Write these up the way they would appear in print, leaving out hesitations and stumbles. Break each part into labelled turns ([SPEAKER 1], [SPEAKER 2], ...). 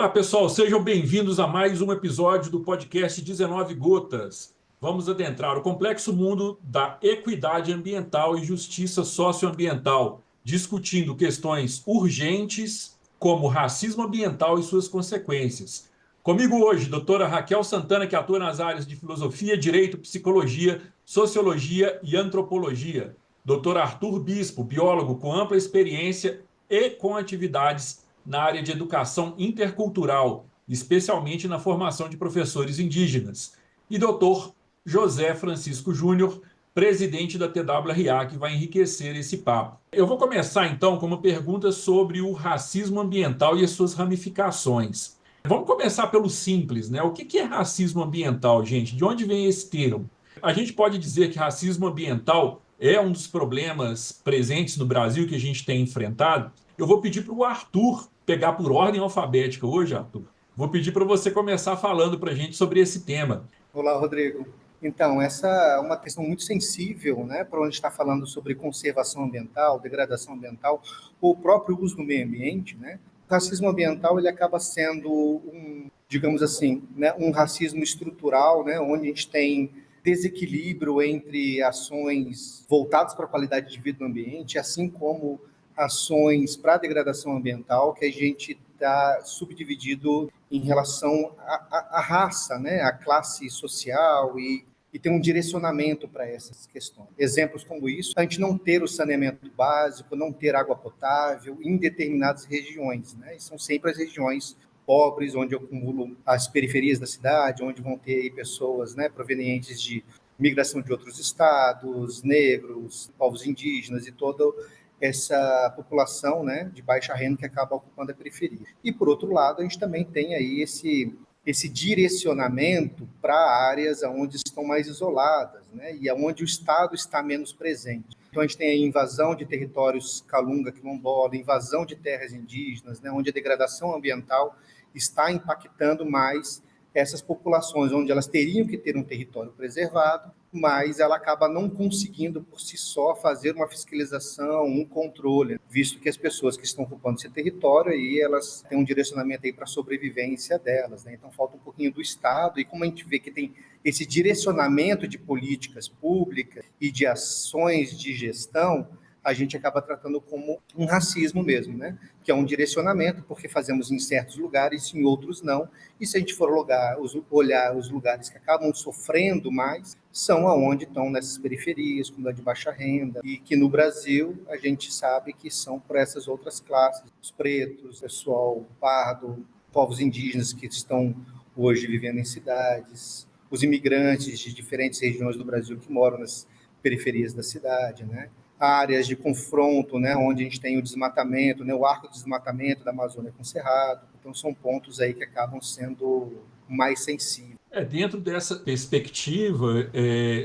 [SPEAKER 1] Olá, pessoal, sejam bem-vindos a mais um episódio do podcast 19 Gotas. Vamos adentrar o complexo mundo da equidade ambiental e justiça socioambiental, discutindo questões urgentes como racismo ambiental e suas consequências. Comigo hoje, doutora Raquel Santana, que atua nas áreas de filosofia, direito, psicologia, sociologia e antropologia. Doutor Arthur Bispo, biólogo com ampla experiência e com atividades na área de educação intercultural, especialmente na formação de professores indígenas. E doutor José Francisco Júnior, presidente da TWRA, que vai enriquecer esse papo. Eu vou começar então com uma pergunta sobre o racismo ambiental e as suas ramificações. Vamos começar pelo simples, né? O que é racismo ambiental, gente? De onde vem esse termo? A gente pode dizer que racismo ambiental é um dos problemas presentes no Brasil que a gente tem enfrentado. Eu vou pedir para o Arthur pegar por ordem alfabética hoje, Arthur. Vou pedir para você começar falando para a gente sobre esse tema.
[SPEAKER 2] Olá, Rodrigo. Então, essa é uma questão muito sensível, né, para onde está falando sobre conservação ambiental, degradação ambiental, ou o próprio uso do meio ambiente, né? O racismo ambiental ele acaba sendo digamos assim, né, um racismo estrutural, né, onde a gente tem desequilíbrio entre ações voltadas para a qualidade de vida do ambiente, assim como ações para a degradação ambiental, que a gente está subdividido em relação à raça, né, à classe social e ter um direcionamento para essas questões. Exemplos como isso, a gente não ter o saneamento básico, não ter água potável em determinadas regiões, né, e são sempre as regiões pobres, onde acumulam as periferias da cidade, onde vão ter aí pessoas, né, provenientes de migração de outros estados, negros, povos indígenas e toda essa população, né, de baixa renda que acaba ocupando a periferia. E, por outro lado, a gente também tem aí esse direcionamento para áreas onde estão mais isoladas, né, e onde o Estado está menos presente. Então, a gente tem a invasão de territórios calunga, quilombola, invasão de terras indígenas, né, onde a degradação ambiental está impactando mais essas populações, onde elas teriam que ter um território preservado, mas ela acaba não conseguindo, por si só, fazer uma fiscalização, um controle, visto que as pessoas que estão ocupando esse território, aí elas têm um direcionamento aí para a sobrevivência delas, né? Então, falta um pouquinho do Estado, e como a gente vê que tem esse direcionamento de políticas públicas e de ações de gestão, a gente acaba tratando como um racismo mesmo, né? Que é um direcionamento, porque fazemos em certos lugares, em outros não. E se a gente for olhar os lugares que acabam sofrendo mais, são aonde estão nessas periferias, comunidade de baixa renda, e que no Brasil a gente sabe que são por essas outras classes, os pretos, pessoal pardo, povos indígenas que estão hoje vivendo em cidades, os imigrantes de diferentes regiões do Brasil que moram nas periferias da cidade, né? Áreas de confronto, né, onde a gente tem o desmatamento, né, o arco de desmatamento da Amazônia com o Cerrado. Então, são pontos aí que acabam sendo mais sensíveis.
[SPEAKER 1] Dentro dessa perspectiva,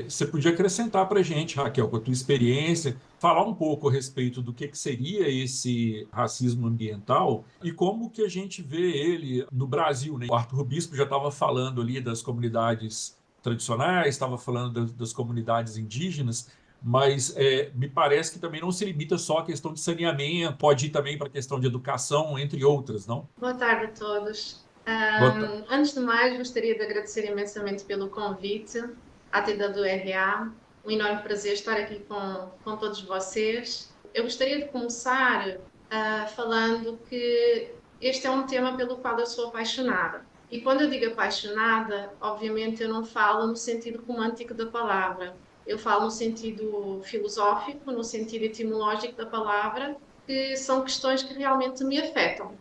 [SPEAKER 1] você podia acrescentar para a gente, Raquel, com a tua experiência, falar um pouco a respeito do que seria esse racismo ambiental e como que a gente vê ele no Brasil, né? O Arthur Bispo já estava falando ali das comunidades tradicionais, estava falando das comunidades indígenas, mas me parece que também não se limita só à questão de saneamento, pode ir também para a questão de educação, entre outras, não?
[SPEAKER 3] Boa tarde a todos.
[SPEAKER 1] Bota.
[SPEAKER 3] Antes de mais, gostaria de agradecer imensamente pelo convite à TWRA. Um enorme prazer estar aqui com todos vocês. Eu gostaria de começar falando que este é um tema pelo qual eu sou apaixonada. E quando eu digo apaixonada, obviamente eu não falo no sentido romântico da palavra. Eu falo no sentido filosófico, no sentido etimológico da palavra, que são questões que realmente me afetam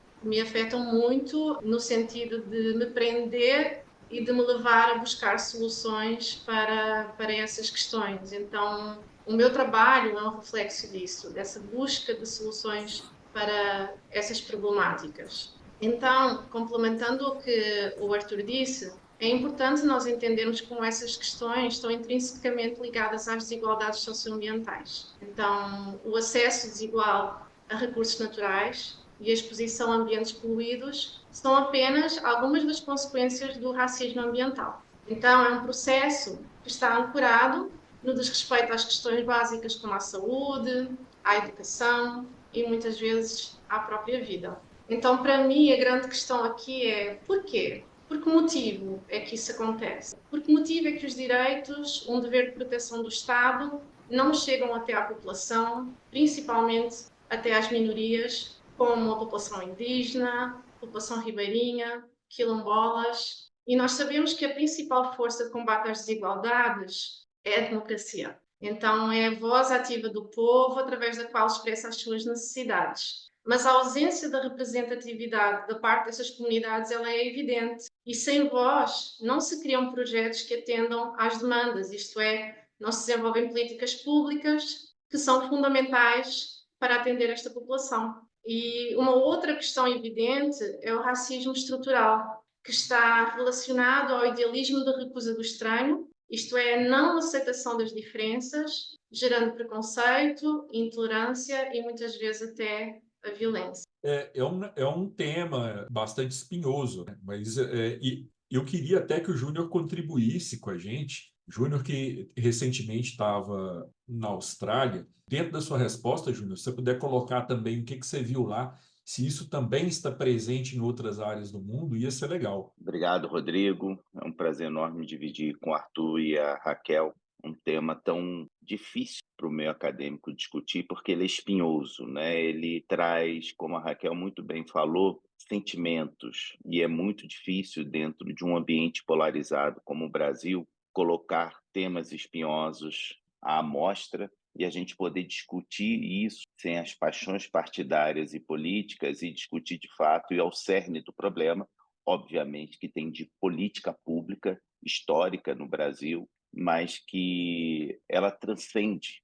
[SPEAKER 3] muito no sentido de me prender e de me levar a buscar soluções para essas questões. Então, o meu trabalho é um reflexo disso, dessa busca de soluções para essas problemáticas. Então, complementando o que o Arthur disse, é importante nós entendermos como essas questões estão intrinsecamente ligadas às desigualdades socioambientais. Então, o acesso desigual a recursos naturais e a exposição a ambientes poluídos são apenas algumas das consequências do racismo ambiental. Então, é um processo que está ancorado no desrespeito às questões básicas como a saúde, à educação e muitas vezes à própria vida. Então, para mim, a grande questão aqui é porquê? Por que motivo é que isso acontece? Por que motivo é que os direitos, um dever de proteção do Estado, não chegam até à população, principalmente até às minorias, como a população indígena, população ribeirinha, quilombolas? E nós sabemos que a principal força de combate às desigualdades é a democracia. Então, é a voz ativa do povo através da qual expressa as suas necessidades. Mas a ausência da representatividade da parte dessas comunidades ela é evidente. E sem voz não se criam projetos que atendam às demandas, isto é, não se desenvolvem políticas públicas que são fundamentais para atender esta população. E uma outra questão evidente é o racismo estrutural, que está relacionado ao idealismo da recusa do estranho, isto é, a não aceitação das diferenças, gerando preconceito, intolerância e muitas vezes até a violência.
[SPEAKER 1] É um tema bastante espinhoso, né? Mas e eu queria até que o Júnior contribuísse com a gente. Júnior, que recentemente estava na Austrália. Dentro da sua resposta, Júnior, se você puder colocar também o que você viu lá, se isso também está presente em outras áreas do mundo, ia ser legal.
[SPEAKER 4] Obrigado, Rodrigo. É um prazer enorme dividir com o Arthur e a Raquel um tema tão difícil para o meio acadêmico discutir, porque ele é espinhoso, né? Ele traz, como a Raquel muito bem falou, sentimentos, e é muito difícil, dentro de um ambiente polarizado como o Brasil, colocar temas espinhosos à amostra e a gente poder discutir isso sem as paixões partidárias e políticas e discutir de fato e ao cerne do problema, obviamente que tem de política pública histórica no Brasil, mas que ela transcende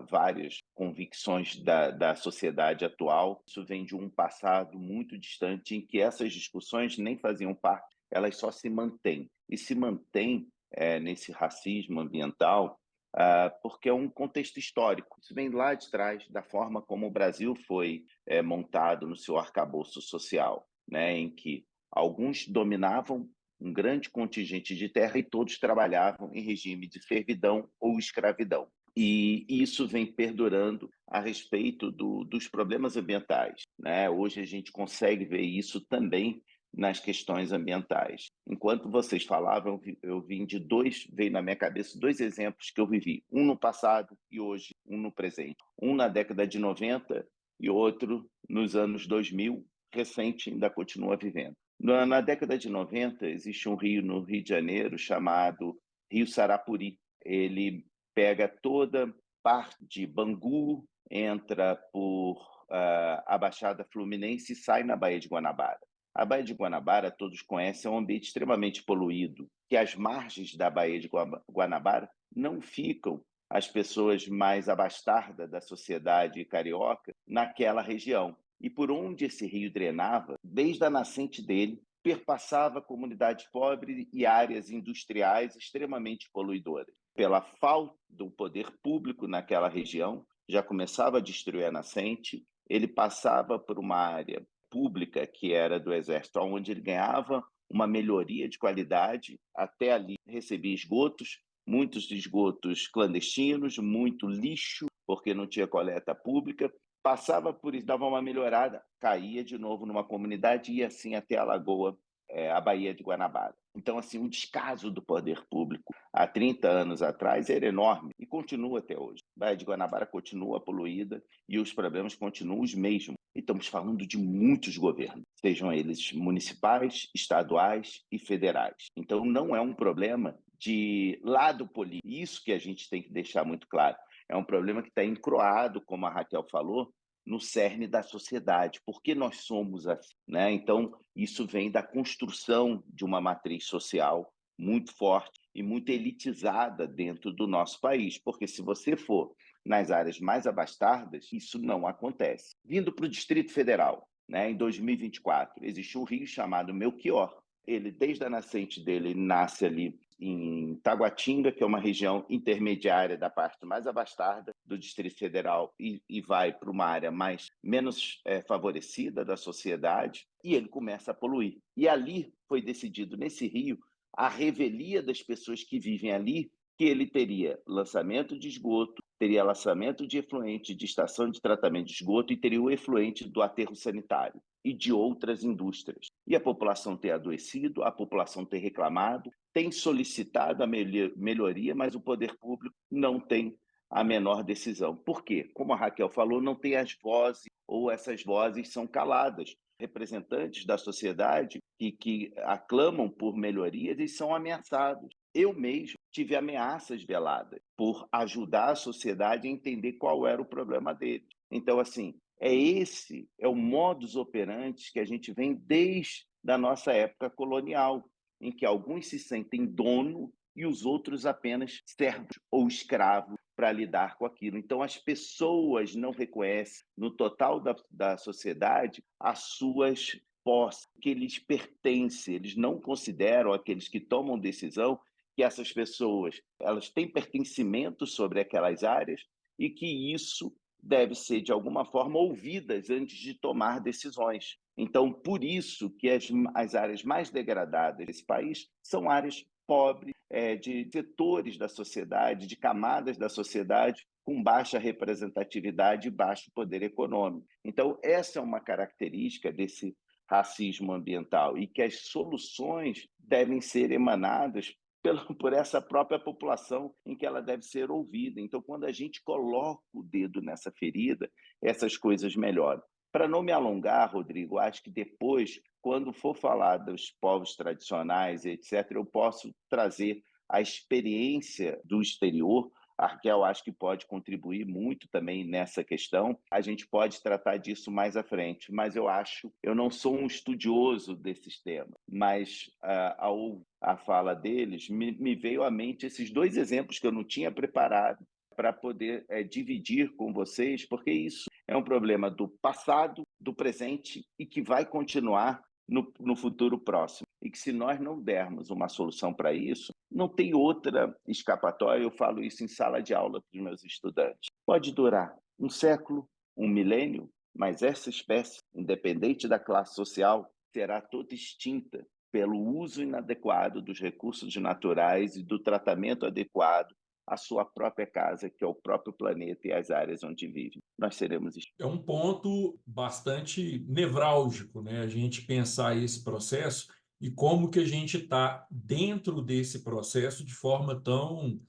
[SPEAKER 4] várias convicções da sociedade atual. Isso vem de um passado muito distante em que essas discussões nem faziam parte, elas só se mantêm. E se mantêm nesse racismo ambiental porque é um contexto histórico. Isso vem lá de trás, da forma como o Brasil foi montado no seu arcabouço social, né, em que alguns dominavam um grande contingente de terra e todos trabalhavam em regime de servidão ou escravidão. E isso vem perdurando a respeito dos problemas ambientais, né? Hoje a gente consegue ver isso também nas questões ambientais. Enquanto vocês falavam, veio na minha cabeça dois exemplos que eu vivi, um no passado e hoje, um no presente. Um na década de 90 e outro nos anos 2000, recente, ainda continua vivendo. Na década de 90, existe um rio no Rio de Janeiro chamado Rio Sarapuri. Ele pega toda parte de Bangu, entra por a Baixada Fluminense e sai na Baía de Guanabara. A Baía de Guanabara, todos conhecem, é um ambiente extremamente poluído, que às margens da Baía de Guanabara não ficam as pessoas mais abastardas da sociedade carioca naquela região. E por onde esse rio drenava, desde a nascente dele, perpassava comunidades pobres e áreas industriais extremamente poluidoras. Pela falta do poder público naquela região, já começava a destruir a nascente, ele passava por uma área pública, que era do Exército, onde ele ganhava uma melhoria de qualidade, até ali recebia esgotos, muitos esgotos clandestinos, muito lixo, porque não tinha coleta pública, passava por isso, dava uma melhorada, caía de novo numa comunidade e ia assim até a lagoa, a Baía de Guanabara. Então, assim, o descaso do poder público há 30 anos atrás era enorme e continua até hoje. A Baía de Guanabara continua poluída e os problemas continuam os mesmos. E estamos falando de muitos governos, sejam eles municipais, estaduais e federais. Então, não é um problema de lado político. Isso que a gente tem que deixar muito claro. É um problema que está encroado, como a Raquel falou, no cerne da sociedade. Por que nós somos assim, né? Então, isso vem da construção de uma matriz social muito forte e muito elitizada dentro do nosso país. Porque se você for nas áreas mais abastadas, isso não acontece. Vindo para o Distrito Federal, né, em 2024, existe um rio chamado Melchior. Ele, desde a nascente dele, nasce ali em Taguatinga, que é uma região intermediária da parte mais abastada do Distrito Federal, e vai para uma área menos favorecida da sociedade, e ele começa a poluir. E ali foi decidido, nesse rio, a revelia das pessoas que vivem ali, que ele teria lançamento de esgoto, teria lançamento de efluente de estação de tratamento de esgoto e teria o efluente do aterro sanitário. e de outras indústrias. E a população tem adoecido, a população tem reclamado, tem solicitado a melhoria, mas o poder público não tem a menor decisão. Por quê? Como a Raquel falou, não tem as vozes, ou essas vozes são caladas. Representantes da sociedade que aclamam por melhorias e são ameaçados. Eu mesmo tive ameaças veladas por ajudar a sociedade a entender qual era o problema deles. Então, assim, é o modus operandi que a gente vem desde a nossa época colonial, em que alguns se sentem dono e os outros apenas servos ou escravos para lidar com aquilo. Então, as pessoas não reconhecem, no total da sociedade, as suas posses, que lhes pertencem. Eles não consideram, aqueles que tomam decisão, que essas pessoas elas têm pertencimento sobre aquelas áreas e que isso deve ser, de alguma forma, ouvidas antes de tomar decisões. Então, por isso que as áreas mais degradadas desse país são áreas pobres, de setores da sociedade, de camadas da sociedade com baixa representatividade e baixo poder econômico. Então, essa é uma característica desse racismo ambiental e que as soluções devem ser emanadas por essa própria população em que ela deve ser ouvida. Então, quando a gente coloca o dedo nessa ferida, essas coisas melhoram. Para não me alongar, Rodrigo, acho que depois, quando for falar dos povos tradicionais, etc., eu posso trazer a experiência do exterior. A Raquel acho que pode contribuir muito também nessa questão. A gente pode tratar disso mais à frente, mas eu não sou um estudioso desses temas, mas ao a fala deles, me veio à mente esses dois exemplos que eu não tinha preparado para poder dividir com vocês, porque isso é um problema do passado, do presente e que vai continuar no futuro próximo. E que se nós não dermos uma solução para isso, não tem outra escapatória. Eu falo isso em sala de aula para os meus estudantes. Pode durar um século, um milênio, mas essa espécie, independente da classe social, será toda extinta pelo uso inadequado dos recursos naturais e do tratamento adequado à sua própria casa, que é o próprio planeta e as áreas onde vive. Nós seremos extintos.
[SPEAKER 1] É um ponto bastante nevrálgico, né? A gente pensar esse processo e como que a gente está dentro desse processo de forma tão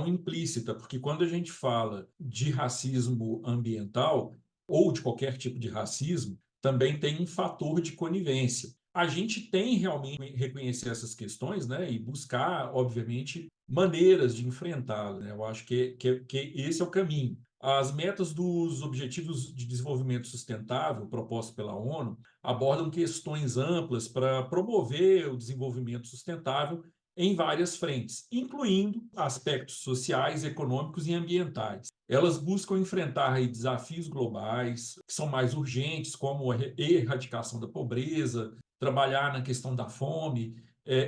[SPEAKER 1] implícita, porque quando a gente fala de racismo ambiental ou de qualquer tipo de racismo, também tem um fator de conivência. A gente tem realmente que reconhecer essas questões, né, e buscar, obviamente, maneiras de enfrentá-las, né? Eu acho que esse é o caminho. As metas dos Objetivos de Desenvolvimento Sustentável, propostos pela ONU, abordam questões amplas para promover o desenvolvimento sustentável em várias frentes, incluindo aspectos sociais, econômicos e ambientais. Elas buscam enfrentar aí desafios globais que são mais urgentes, como a erradicação da pobreza, trabalhar na questão da fome.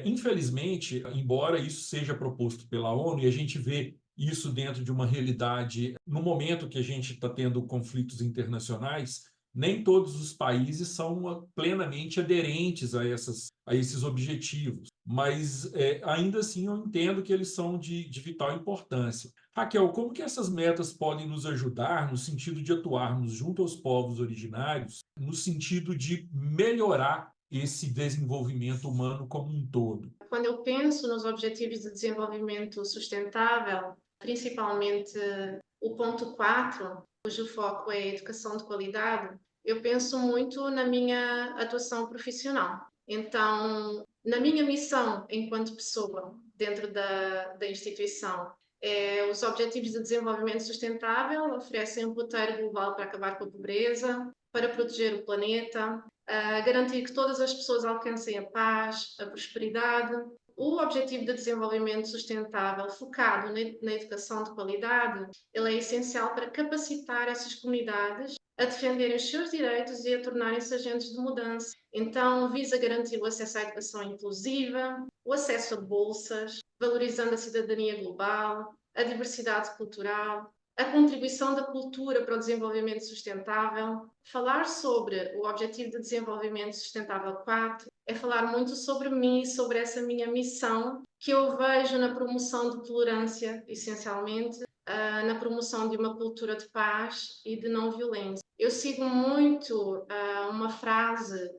[SPEAKER 1] Infelizmente, embora isso seja proposto pela ONU, e a gente vê isso dentro de uma realidade, no momento que a gente está tendo conflitos internacionais, nem todos os países são plenamente aderentes a esses objetivos, mas ainda assim eu entendo que eles são de vital importância. Raquel, como que essas metas podem nos ajudar no sentido de atuarmos junto aos povos originários, no sentido de melhorar esse desenvolvimento humano como um todo?
[SPEAKER 3] Quando eu penso nos Objetivos de Desenvolvimento Sustentável, principalmente o ponto 4, cujo foco é a educação de qualidade, eu penso muito na minha atuação profissional. Então, na minha missão enquanto pessoa dentro da instituição, os Objetivos de Desenvolvimento Sustentável oferecem um roteiro global para acabar com a pobreza, para proteger o planeta, garantir que todas as pessoas alcancem a paz, a prosperidade. O Objetivo de Desenvolvimento Sustentável, focado na educação de qualidade, ele é essencial para capacitar essas comunidades a defenderem os seus direitos e a tornarem-se agentes de mudança. Então, visa garantir o acesso à educação inclusiva, o acesso a bolsas, valorizando a cidadania global, a diversidade cultural, a contribuição da cultura para o desenvolvimento sustentável. Falar sobre o Objetivo de Desenvolvimento Sustentável 4 é falar muito sobre mim, sobre essa minha missão, que eu vejo na promoção de tolerância, essencialmente, na promoção de uma cultura de paz e de não violência. Eu sigo muito uma frase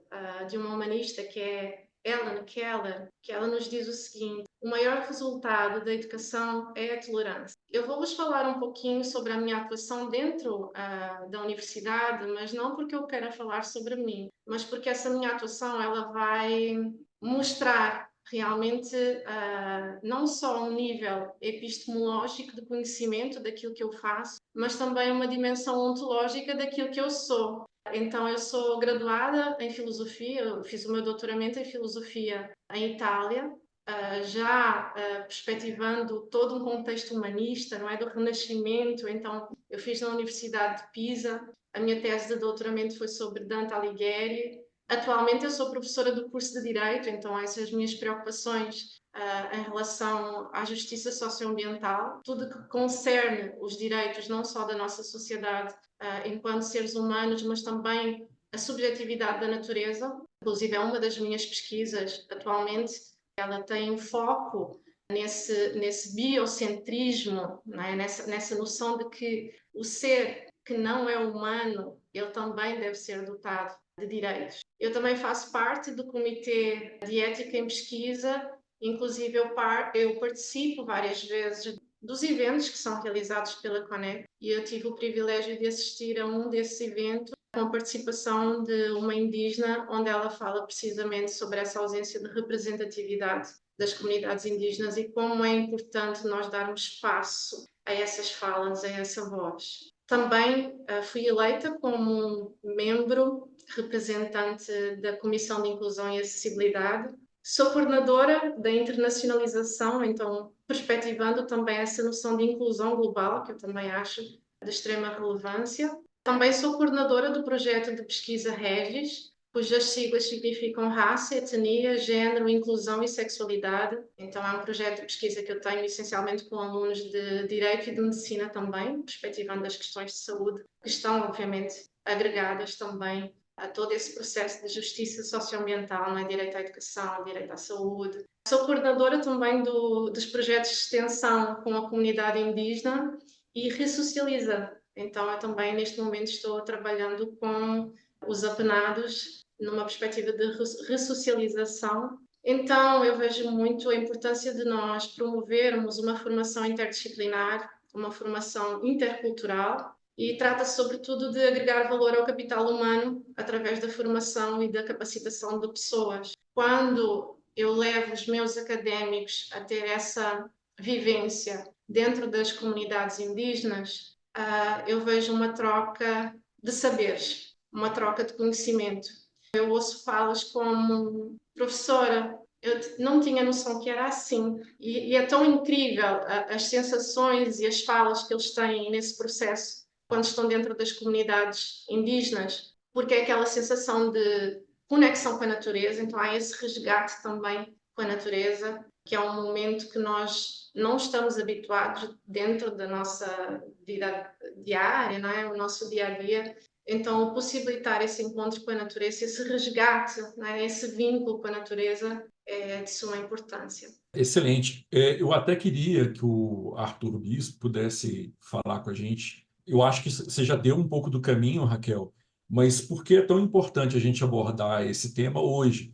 [SPEAKER 3] de uma humanista que é Helen Keller, que ela nos diz o seguinte: o maior resultado da educação é a tolerância. Eu vou-vos falar um pouquinho sobre a minha atuação dentro da universidade, mas não porque eu queira falar sobre mim, mas porque essa minha atuação ela vai mostrar realmente não só um nível epistemológico de conhecimento daquilo que eu faço, mas também uma dimensão ontológica daquilo que eu sou. Então, eu sou graduada em filosofia, eu fiz o meu doutoramento em filosofia em Itália, já perspectivando todo um contexto humanista, não é, do Renascimento. Então, eu fiz na Universidade de Pisa, a minha tese de doutoramento foi sobre Dante Alighieri. Atualmente eu sou professora do curso de Direito, então essas minhas preocupações em relação à justiça socioambiental, tudo que concerne os direitos não só da nossa sociedade enquanto seres humanos, mas também a subjetividade da natureza. Inclusive é uma das minhas pesquisas atualmente, ela tem um foco nesse biocentrismo, não é? nessa noção de que o ser que não é humano, ele também deve ser dotado de direitos. Eu também faço parte do Comitê de Ética em Pesquisa, inclusive eu participo várias vezes dos eventos que são realizados pela Conec, e eu tive o privilégio de assistir a um desses eventos com a participação de uma indígena, onde ela fala precisamente sobre essa ausência de representatividade das comunidades indígenas e como é importante nós darmos espaço a essas falas, a essa voz. Também fui eleita como membro representante da Comissão de Inclusão e Acessibilidade. Sou coordenadora da internacionalização, então perspectivando também essa noção de inclusão global, que eu também acho de extrema relevância. Também sou coordenadora do projeto de pesquisa REGIS, cujas siglas significam raça, etnia, género, inclusão e sexualidade. Então é um projeto de pesquisa que eu tenho essencialmente com alunos de Direito e de Medicina também, perspectivando as questões de saúde, que estão obviamente agregadas também a todo esse processo de justiça socioambiental, não é? Direito à educação, direito à saúde. Sou coordenadora também dos projetos de extensão com a comunidade indígena e Ressocializa. Então, eu também, neste momento, estou trabalhando com os apenados numa perspectiva de ressocialização. Então, eu vejo muito a importância de nós promovermos uma formação interdisciplinar, uma formação intercultural, e trata-se, sobretudo, de agregar valor ao capital humano através da formação e da capacitação de pessoas. Quando eu levo os meus académicos a ter essa vivência dentro das comunidades indígenas, eu vejo uma troca de saberes, uma troca de conhecimento. Eu ouço falas como: professora, eu não tinha noção que era assim. E é tão incrível as sensações e as falas que eles têm nesse processo quando estão dentro das comunidades indígenas, porque é aquela sensação de conexão com a natureza. Então há esse resgate também com a natureza, que é um momento que nós não estamos habituados dentro da nossa vida diária, não é? O nosso dia a dia. Então, possibilitar esse encontro com a natureza, esse resgate, não é? Esse vínculo com a natureza é de suma importância.
[SPEAKER 1] Excelente. Eu até queria que o Arthur Bispo pudesse falar com a gente. Eu acho que você já deu um pouco do caminho, Raquel, mas por que é tão importante a gente abordar esse tema hoje?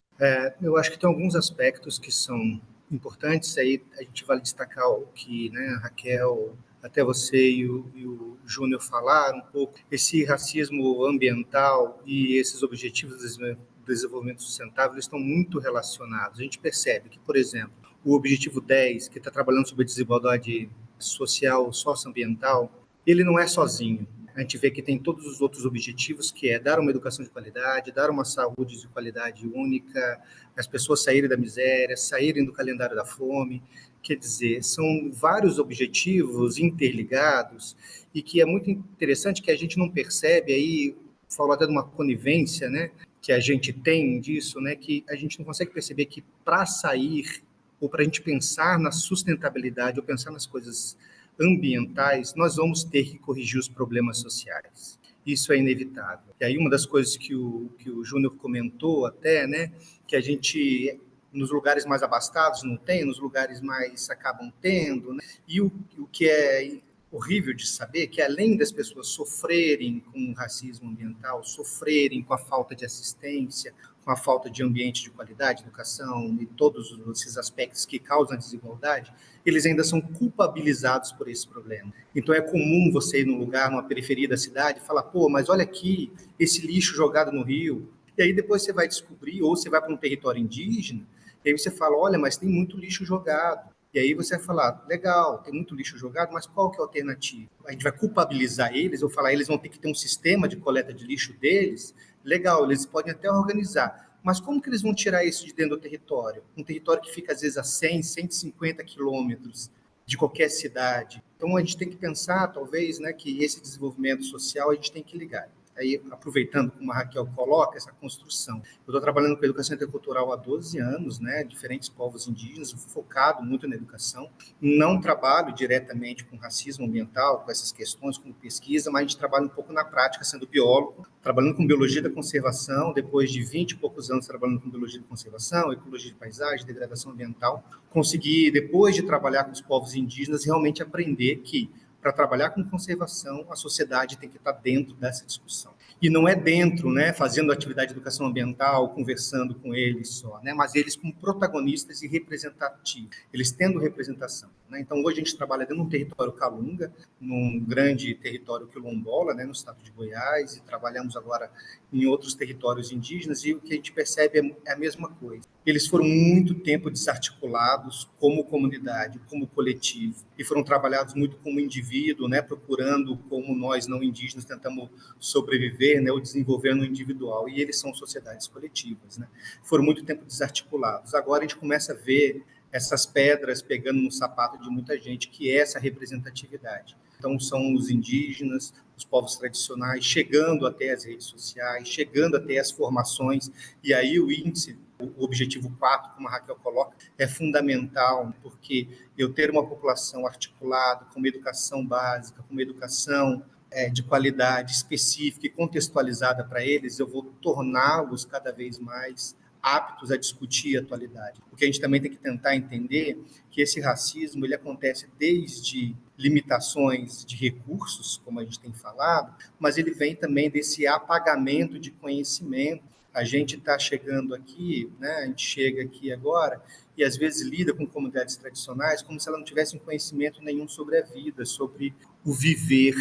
[SPEAKER 2] Eu acho que tem alguns aspectos que são importantes, aí a gente vale destacar o que, né, a Raquel, até você e o Júnior falaram um pouco, esse racismo ambiental e esses objetivos de desenvolvimento sustentável, eles estão muito relacionados. A gente percebe que, por exemplo, o objetivo 10, que está trabalhando sobre a desigualdade social, socioambiental, ele não é sozinho. A gente vê que tem todos os outros objetivos, que é dar uma educação de qualidade, dar uma saúde de qualidade única, as pessoas saírem da miséria, saírem do calendário da fome. Quer dizer, são vários objetivos interligados e que é muito interessante que a gente não percebe aí, falou até de uma conivência, né, que a gente tem disso, né, que a gente não consegue perceber que para sair ou para a gente pensar na sustentabilidade ou pensar nas coisas ambientais, nós vamos ter que corrigir os problemas sociais. Isso é inevitável. E aí uma das coisas que o Júnior comentou até, né, que a gente, nos lugares mais abastados não tem, nos lugares mais acabam tendo, né? E o que é horrível de saber que, além das pessoas sofrerem com o racismo ambiental, sofrerem com a falta de assistência, com a falta de ambiente de qualidade, educação e todos esses aspectos que causam a desigualdade, eles ainda são culpabilizados por esse problema. Então é comum você ir num lugar, numa periferia da cidade, e falar, pô, mas olha aqui, esse lixo jogado no rio. E aí depois você vai descobrir, ou você vai para um território indígena, e aí você fala, olha, mas tem muito lixo jogado. E aí você vai falar, legal, tem muito lixo jogado, mas qual que é a alternativa? A gente vai culpabilizar eles, ou falar, eles vão ter que ter um sistema de coleta de lixo deles. Legal, eles podem até organizar, mas como que eles vão tirar isso de dentro do território? Um território que fica, às vezes, a 100, 150 quilômetros de qualquer cidade. Então, a gente tem que pensar, talvez, né, que esse desenvolvimento social a gente tem que ligar. Aí, aproveitando como a Raquel coloca, essa construção. Eu estou trabalhando com educação intercultural há 12 anos, né, diferentes povos indígenas, focado muito na educação. Não trabalho diretamente com racismo ambiental, com essas questões, com pesquisa, mas a gente trabalha um pouco na prática, sendo biólogo, trabalhando com biologia da conservação, depois de 20 e poucos anos trabalhando com biologia da conservação, ecologia de paisagem, degradação ambiental, consegui, depois de trabalhar com os povos indígenas, realmente aprender que para trabalhar com conservação, a sociedade tem que estar dentro dessa discussão. E não é dentro, né, fazendo atividade de educação ambiental, conversando com eles só, né, mas eles como protagonistas e representativos, eles tendo representação. Né? Então, hoje a gente trabalha dentro de um território calunga, num grande território quilombola, né, no estado de Goiás, e trabalhamos agora em outros territórios indígenas, e o que a gente percebe é a mesma coisa. Eles foram muito tempo desarticulados como comunidade, como coletivo, e foram trabalhados muito como indivíduo, né, procurando como nós não indígenas tentamos sobreviver, né, ou desenvolver no individual, e eles são sociedades coletivas, né? Foram muito tempo desarticulados. Agora a gente começa a ver essas pedras pegando no sapato de muita gente, que é essa representatividade. Então, são os indígenas, os povos tradicionais, chegando até as redes sociais, chegando até as formações, e aí o índice, o objetivo 4, como a Raquel coloca, é fundamental, porque eu ter uma população articulada, com uma educação básica, com uma educação de qualidade específica e contextualizada para eles, eu vou torná-los cada vez mais aptos a discutir a atualidade. Porque a gente também tem que tentar entender que esse racismo ele acontece desde limitações de recursos, como a gente tem falado, mas ele vem também desse apagamento de conhecimento. A gente está chegando aqui, né? A gente chega aqui agora e às vezes lida com comunidades tradicionais como se elas não tivessem conhecimento nenhum sobre a vida, sobre o viver.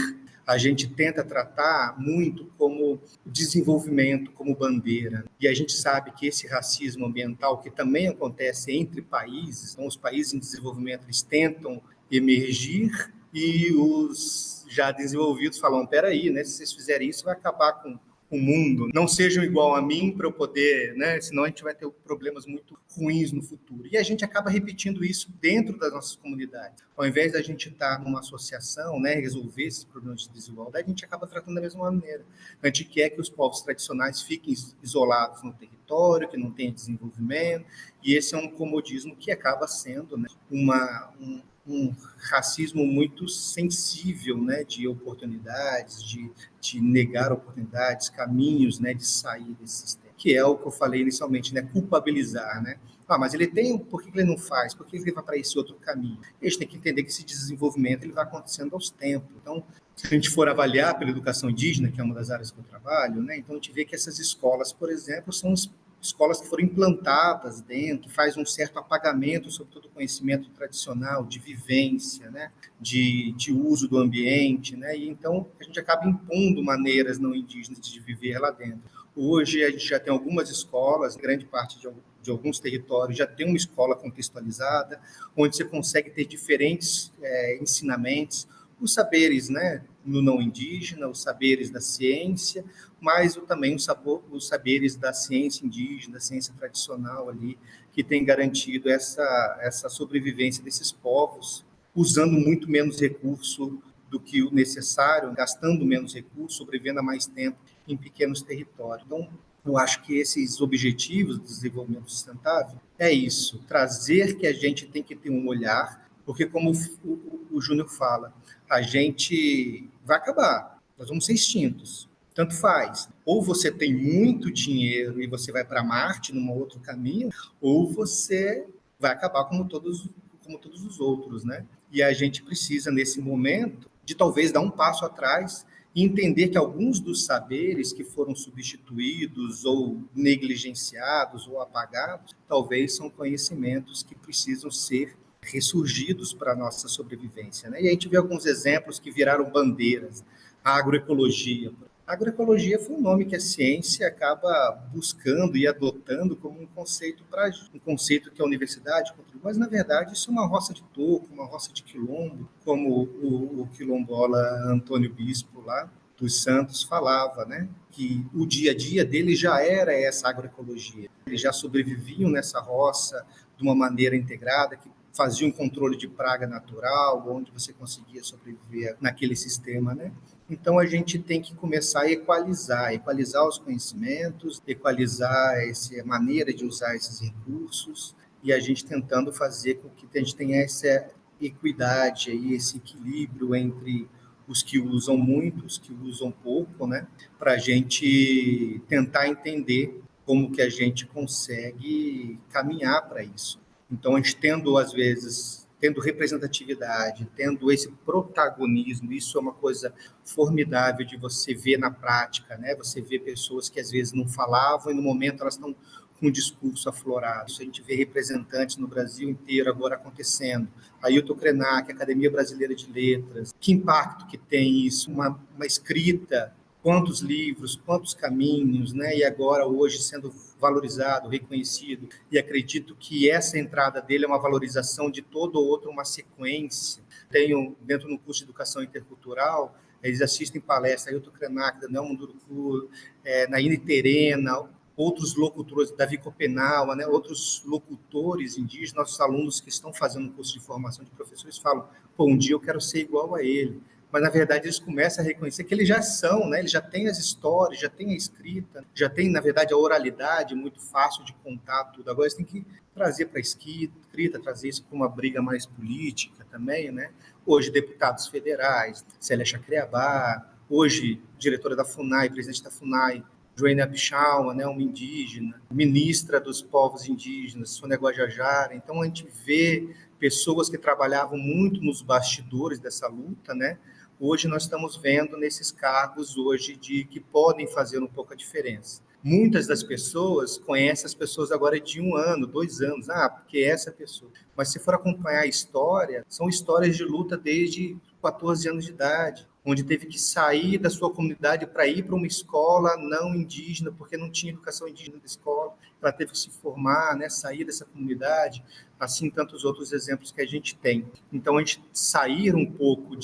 [SPEAKER 2] A gente tenta tratar muito como desenvolvimento, como bandeira. E a gente sabe que esse racismo ambiental, que também acontece entre países, então os países em desenvolvimento eles tentam emergir e os já desenvolvidos falam, peraí, né, se vocês fizerem isso, vai acabar com o mundo, não sejam igual a mim para eu poder, né? Senão a gente vai ter problemas muito ruins no futuro. E a gente acaba repetindo isso dentro das nossas comunidades. Ao invés da gente estar numa associação, né, resolver esses problemas de desigualdade, a gente acaba tratando da mesma maneira. A gente quer que os povos tradicionais fiquem isolados no território, que não tenha desenvolvimento, e esse é um comodismo que acaba sendo, né, um racismo muito sensível, né, de oportunidades, de negar oportunidades, caminhos, né, de sair desse sistema, que é o que eu falei inicialmente, né, culpabilizar, né? Ah, mas ele tem, por que ele não faz? Por que ele vai para esse outro caminho? A gente tem que entender que esse desenvolvimento ele vai acontecendo aos tempos. Então, se a gente for avaliar pela educação indígena, que é uma das áreas que eu trabalho, né, então a gente vê que essas escolas, por exemplo, são escolas que foram implantadas dentro, faz um certo apagamento sobre todo o conhecimento tradicional, de vivência, né? de uso do ambiente, né? E então a gente acaba impondo maneiras não indígenas de viver lá dentro. Hoje a gente já tem algumas escolas, grande parte de alguns territórios já tem uma escola contextualizada, onde você consegue ter diferentes ensinamentos, os saberes, né, no não indígena, os saberes da ciência, mas também os saberes da ciência indígena, da ciência tradicional ali, que tem garantido essa sobrevivência desses povos, usando muito menos recurso do que o necessário, gastando menos recursos, sobrevivendo há mais tempo em pequenos territórios. Então, eu acho que esses objetivos do desenvolvimento sustentável é isso, trazer que a gente tem que ter um olhar, porque como o Júnior fala, a gente vai acabar, nós vamos ser extintos. Tanto faz. Ou você tem muito dinheiro e você vai para Marte, num outro caminho, ou você vai acabar como todos os outros, né? E a gente precisa, nesse momento, de talvez dar um passo atrás e entender que alguns dos saberes que foram substituídos ou negligenciados ou apagados, talvez são conhecimentos que precisam ser ressurgidos para a nossa sobrevivência, né? E a gente vê alguns exemplos que viraram bandeiras. A agroecologia. A agroecologia foi um nome que a ciência acaba buscando e adotando como um conceito que a universidade contribui, mas na verdade isso é uma roça de toco, uma roça de quilombo, como o quilombola Antônio Bispo lá dos Santos falava, né? Que o dia a dia dele já era essa agroecologia. Eles já sobreviviam nessa roça de uma maneira integrada, que fazia um controle de praga natural, onde você conseguia sobreviver naquele sistema, né? Então, a gente tem que começar a equalizar os conhecimentos, equalizar essa maneira de usar esses recursos, e a gente tentando fazer com que a gente tenha essa equidade, aí, esse equilíbrio entre os que usam muito, os que usam pouco, né? Para a gente tentar entender como que a gente consegue caminhar para isso. Então, a gente às vezes, tendo representatividade, tendo esse protagonismo, isso é uma coisa formidável de você ver na prática, né? Você vê pessoas que às vezes não falavam e no momento elas estão com um discurso aflorado. A gente vê representantes no Brasil inteiro agora acontecendo. A Ailton Krenak, a Academia Brasileira de Letras, que impacto que tem isso? Uma escrita, quantos livros, quantos caminhos, né? E agora, hoje, sendo valorizado, reconhecido, e acredito que essa entrada dele é uma valorização de todo ou outro, uma sequência. Tenho, dentro do curso de Educação Intercultural, eles assistem palestras, Ailton Krenak, Daniel Munduruku, Naine Terena, outros locutores, Davi Copenaua, né, outros locutores indígenas, nossos alunos que estão fazendo um curso de formação de professores falam, um dia eu quero ser igual a ele. Mas, na verdade, eles começam a reconhecer que eles já são, né? Eles já têm as histórias, já têm a escrita, já têm, na verdade, a oralidade muito fácil de contar tudo. Agora, eles têm que trazer para a escrita, trazer isso para uma briga mais política também, né? Hoje, deputados federais, Célia Chacriabá, hoje, diretora da FUNAI, presidente da FUNAI, Joênia Abichalma, né, uma indígena, ministra dos povos indígenas, Sônia Guajajara. Então, a gente vê pessoas que trabalhavam muito nos bastidores dessa luta, né? Hoje nós estamos vendo nesses cargos hoje que podem fazer um pouco a diferença. Muitas das pessoas conhecem as pessoas agora de 1 ano, 2 anos, porque é essa pessoa. Mas se for acompanhar a história, são histórias de luta desde 14 anos de idade, onde teve que sair da sua comunidade para ir para uma escola não indígena, porque não tinha educação indígena na escola, ela teve que se formar, né, sair dessa comunidade, assim tantos outros exemplos que a gente tem. Então, a gente sair um pouco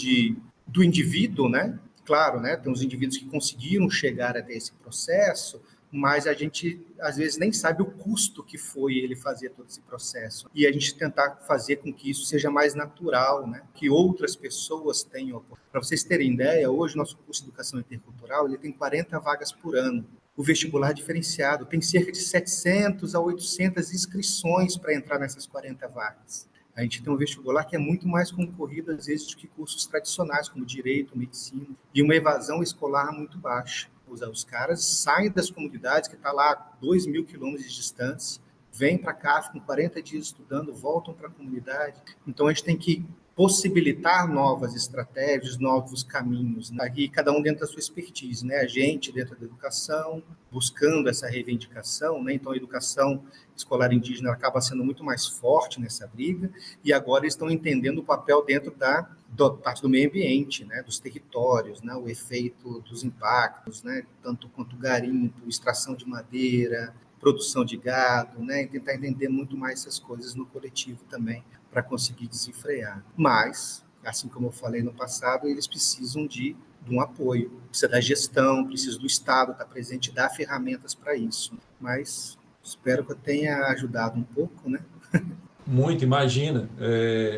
[SPEAKER 2] do indivíduo, né? Claro, né, tem os indivíduos que conseguiram chegar até esse processo, mas a gente, às vezes, nem sabe o custo que foi ele fazer todo esse processo. E a gente tentar fazer com que isso seja mais natural, né? Que outras pessoas tenham. Para vocês terem ideia, hoje o nosso curso de Educação Intercultural ele tem 40 vagas por ano. O vestibular diferenciado tem cerca de 700 a 800 inscrições para entrar nessas 40 vagas. A gente tem um vestibular que é muito mais concorrido, às vezes, do que cursos tradicionais, como direito, medicina, e uma evasão escolar muito baixa. Os caras saem das comunidades, que está lá a 2.000 quilômetros de distância, vêm para cá, ficam 40 dias estudando, voltam para a comunidade. Então, a gente tem que possibilitar novas estratégias, novos caminhos, né? E cada um dentro da sua expertise, né? A gente dentro da educação, buscando essa reivindicação, né? Então, a educação escolar indígena acaba sendo muito mais forte nessa briga, e agora eles estão entendendo o papel dentro da parte do meio ambiente, né? Dos territórios, né? O efeito dos impactos, né? Tanto quanto garimpo, extração de madeira, produção de gado, né? E tentar entender muito mais essas coisas no coletivo também, para conseguir desenfrear. Mas, assim como eu falei no passado, eles precisam de um apoio, precisa da gestão, precisa do Estado estar presente e dar ferramentas para isso. Mas espero que eu tenha ajudado um pouco, né?
[SPEAKER 1] Muito, imagina.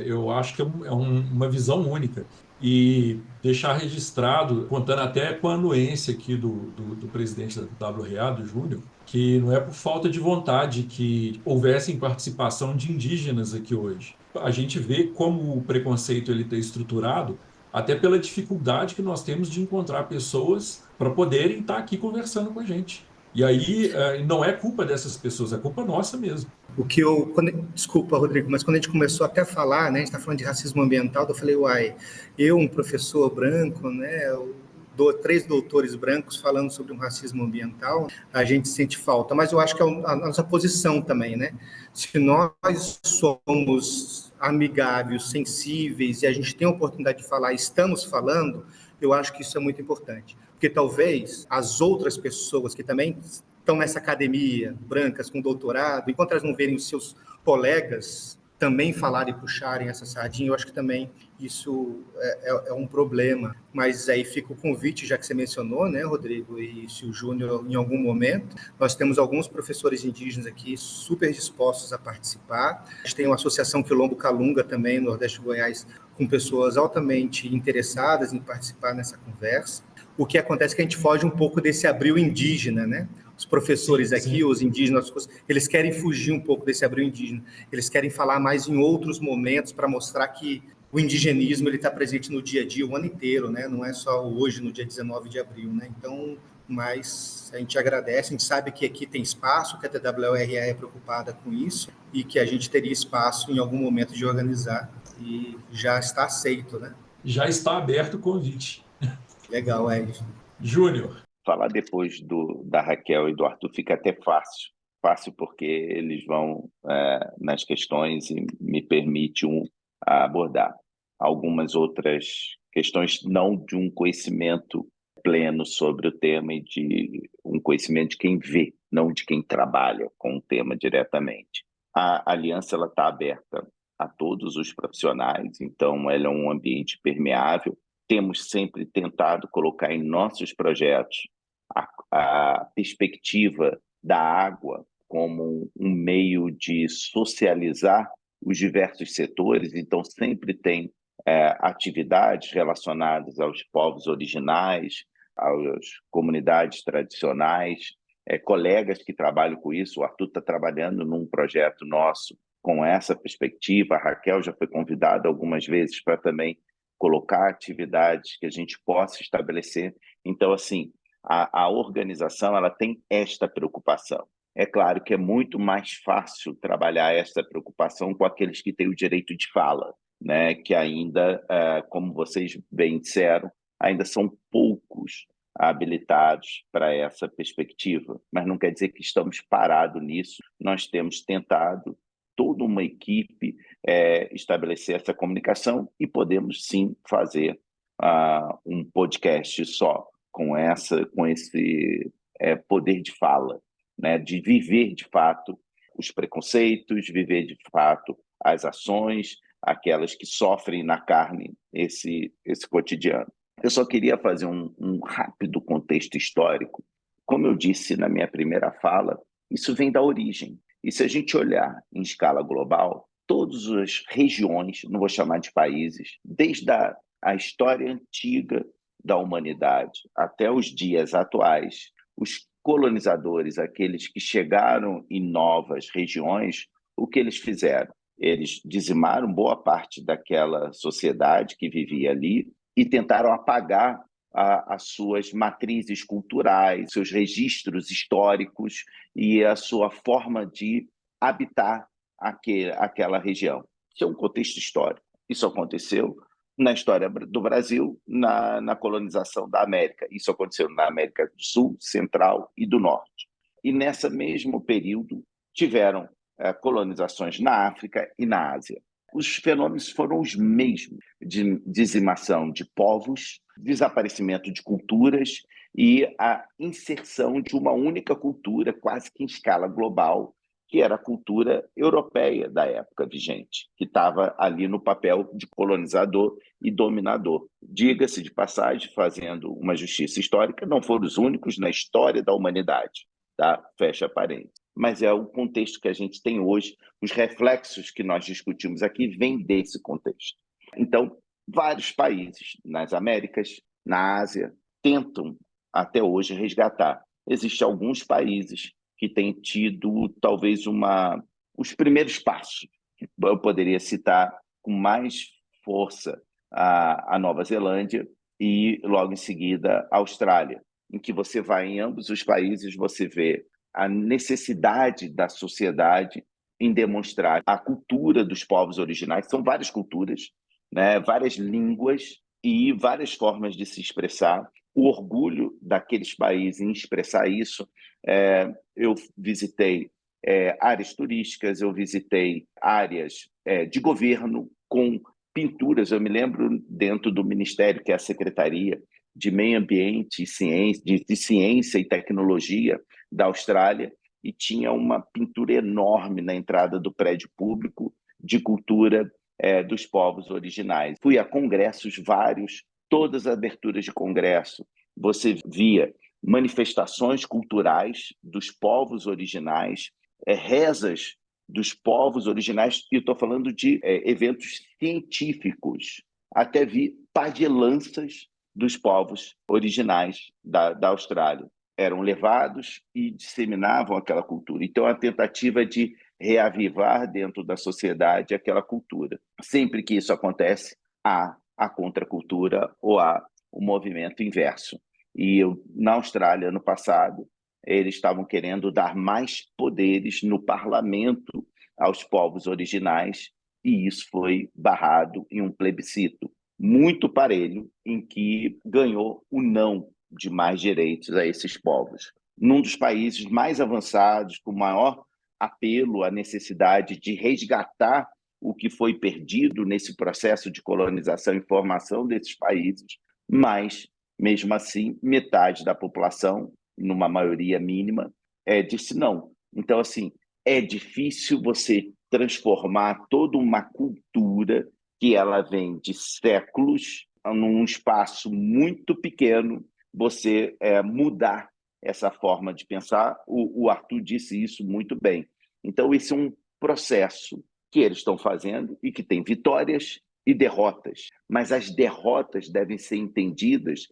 [SPEAKER 1] Eu acho que é uma visão única. E deixar registrado, contando até com a anuência aqui do presidente da WRA, do Júnior, que não é por falta de vontade que houvesse participação de indígenas aqui hoje. A gente vê como o preconceito está estruturado, até pela dificuldade que nós temos de encontrar pessoas para poderem estar aqui conversando com a gente. E aí não é culpa dessas pessoas, é culpa nossa mesmo.
[SPEAKER 2] Desculpa, Rodrigo, mas quando a gente começou até a falar, né, a gente está falando de racismo ambiental, eu falei, uai, um professor branco, né, três doutores brancos falando sobre um racismo ambiental, a gente sente falta, mas eu acho que é a nossa posição também, né? Se nós somos amigáveis, sensíveis, e a gente tem a oportunidade de falar, estamos falando, eu acho que isso é muito importante. Porque talvez as outras pessoas que também estão nessa academia, brancas com doutorado, enquanto elas não verem os seus colegas também falarem e puxarem essa sardinha, eu acho que também isso é um problema. Mas aí fica o convite, já que você mencionou, né, Rodrigo, e se o Júnior, em algum momento, nós temos alguns professores indígenas aqui super dispostos a participar. A gente tem uma associação Quilombo Calunga também, no Nordeste de Goiás, com pessoas altamente interessadas em participar nessa conversa. O que acontece é que a gente foge um pouco desse abril indígena, né? Os professores aqui, os indígenas, eles querem fugir um pouco desse abril indígena. Eles querem falar mais em outros momentos para mostrar que o indigenismo está presente no dia a dia o ano inteiro, né? Não é só hoje, no dia 19 de abril, né? Então, mas a gente agradece, a gente sabe que aqui tem espaço, que a TWRA é preocupada com isso e que a gente teria espaço em algum momento de organizar e já está aceito, né?
[SPEAKER 1] Já está aberto o convite.
[SPEAKER 2] Legal, Edson.
[SPEAKER 1] Júnior.
[SPEAKER 4] Falar depois da Raquel e do Arthur fica até fácil. Fácil porque eles vão nas questões e me permite abordar algumas outras questões, não de um conhecimento pleno sobre o tema e de um conhecimento de quem vê, não de quem trabalha com o tema diretamente. A aliança está aberta a todos os profissionais, então ela é um ambiente permeável. Temos sempre tentado colocar em nossos projetos a perspectiva da água como um meio de socializar os diversos setores, então sempre tem atividades relacionadas aos povos originais, às comunidades tradicionais, colegas que trabalham com isso. O Arthur está trabalhando num projeto nosso com essa perspectiva, a Raquel já foi convidada algumas vezes para também colocar atividades que a gente possa estabelecer. Então, assim, a organização ela tem esta preocupação. É claro que é muito mais fácil trabalhar essa preocupação com aqueles que têm o direito de fala, né? Que ainda, como vocês bem disseram, ainda são poucos habilitados para essa perspectiva, mas não quer dizer que estamos parados nisso. Nós temos tentado, toda uma equipe, estabelecer essa comunicação e podemos sim fazer um podcast só com esse poder de fala, né? De viver de fato os preconceitos, viver de fato as ações, aquelas que sofrem na carne esse cotidiano. Eu só queria fazer um rápido contexto histórico. Como eu disse na minha primeira fala, isso vem da origem. E se a gente olhar em escala global, todas as regiões, não vou chamar de países, desde a história antiga da humanidade até os dias atuais, os colonizadores, aqueles que chegaram em novas regiões, o que eles fizeram? Eles dizimaram boa parte daquela sociedade que vivia ali e tentaram apagar as suas matrizes culturais, seus registros históricos e a sua forma de habitar aquela região. Isso é um contexto histórico. Isso aconteceu na história do Brasil, na colonização da América. Isso aconteceu na América do Sul, Central e do Norte. E nesse mesmo período tiveram colonizações na África e na Ásia. Os fenômenos foram os mesmos, de dizimação de povos, desaparecimento de culturas e a inserção de uma única cultura, quase que em escala global, que era a cultura europeia da época vigente, que estava ali no papel de colonizador e dominador. Diga-se de passagem, fazendo uma justiça histórica, não foram os únicos na história da humanidade, tá? Fecha parênteses. Mas é o contexto que a gente tem hoje, os reflexos que nós discutimos aqui vêm desse contexto. Então, vários países nas Américas, na Ásia, tentam até hoje resgatar. Existem alguns países que têm tido talvez os primeiros passos. Eu poderia citar com mais força a Nova Zelândia e logo em seguida a Austrália. em que você vai em ambos os países, você vê a necessidade da sociedade em demonstrar a cultura dos povos originais. São várias culturas, né? Várias línguas e várias formas de se expressar. O orgulho daqueles países em expressar isso. Eu visitei áreas turísticas, eu visitei áreas de governo com pinturas. Eu me lembro, dentro do Ministério, que é a Secretaria de Meio Ambiente e Ciência, de Ciência e Tecnologia da Austrália, e tinha uma pintura enorme na entrada do prédio público de cultura dos povos originais. Fui a congressos vários, todas as aberturas de congresso, você via manifestações culturais dos povos originais, rezas dos povos originais, e estou falando de eventos científicos. Até vi pagelanças dos povos originais da Austrália. Eram levados e disseminavam aquela cultura. Então, a tentativa de reavivar dentro da sociedade aquela cultura. Sempre que isso acontece, há a contracultura ou há o movimento inverso. E na Austrália, ano passado, eles estavam querendo dar mais poderes no parlamento aos povos originais, e isso foi barrado em um plebiscito muito parelho, em que ganhou o não de mais direitos a esses povos. Num dos países mais avançados, com maior apelo à necessidade de resgatar o que foi perdido nesse processo de colonização e formação desses países, mas, mesmo assim, metade da população, numa maioria mínima, disse não. Então, assim, é difícil você transformar toda uma cultura que ela vem de séculos, num espaço muito pequeno, você mudar essa forma de pensar. O Arthur disse isso muito bem. Então, esse é um processo que eles estão fazendo e que tem vitórias e derrotas, mas as derrotas devem ser entendidas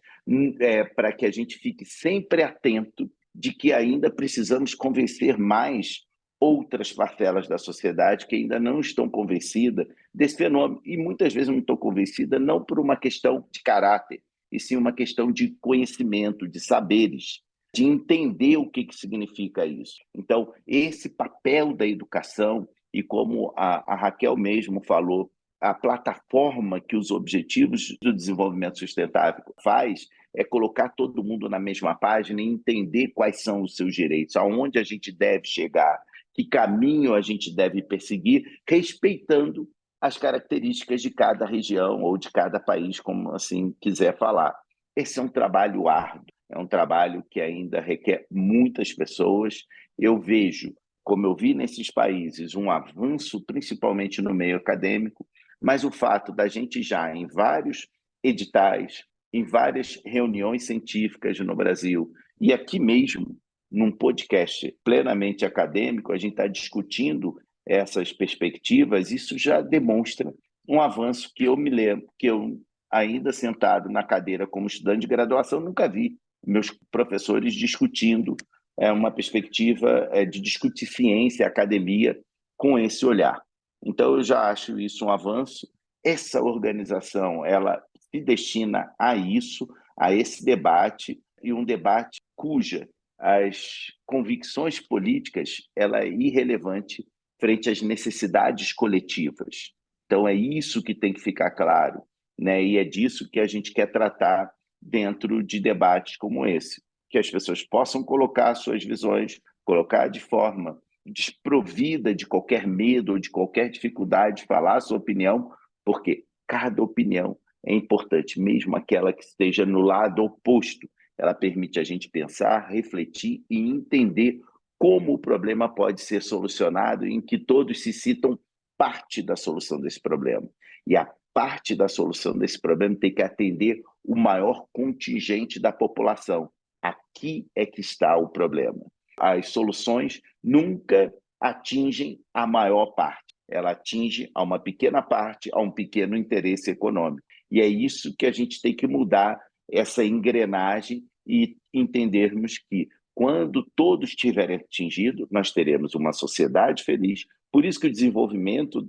[SPEAKER 4] para que a gente fique sempre atento de que ainda precisamos convencer mais outras parcelas da sociedade que ainda não estão convencidas desse fenômeno. E muitas vezes não estão convencidas não por uma questão de caráter, e sim uma questão de conhecimento, de saberes, de entender o que significa isso. Então, esse papel da educação, e como a Raquel mesmo falou, a plataforma que os Objetivos do Desenvolvimento Sustentável faz é colocar todo mundo na mesma página e entender quais são os seus direitos, aonde a gente deve chegar, que caminho a gente deve perseguir, respeitando as características de cada região ou de cada país, como assim quiser falar. Esse é um trabalho árduo, é um trabalho que ainda requer muitas pessoas. Eu vejo, como eu vi nesses países, um avanço, principalmente no meio acadêmico, mas o fato da gente já, em vários editais, em várias reuniões científicas no Brasil, e aqui mesmo, num podcast plenamente acadêmico, a gente está discutindo essas perspectivas, isso já demonstra um avanço que eu me lembro, que eu, ainda sentado na cadeira como estudante de graduação, nunca vi meus professores discutindo uma perspectiva de discutir ciência e academia com esse olhar. Então, eu já acho isso um avanço. Essa organização, ela se destina a isso, a esse debate, e um debate cuja as convicções políticas ela é irrelevante frente às necessidades coletivas. Então, é isso que tem que ficar claro, né? E é disso que a gente quer tratar dentro de debates como esse, que as pessoas possam colocar suas visões, colocar de forma desprovida de qualquer medo ou de qualquer dificuldade de falar a sua opinião, porque cada opinião é importante, mesmo aquela que esteja no lado oposto. Ela permite a gente pensar, refletir e entender como o problema pode ser solucionado, em que todos se citam parte da solução desse problema. E a parte da solução desse problema tem que atender o maior contingente da população. Aqui é que está o problema. As soluções nunca atingem a maior parte. Ela atinge a uma pequena parte, a um pequeno interesse econômico. E é isso que a gente tem que mudar, essa engrenagem, e entendermos que, quando todos estiverem atingidos, nós teremos uma sociedade feliz. Por isso que o desenvolvimento,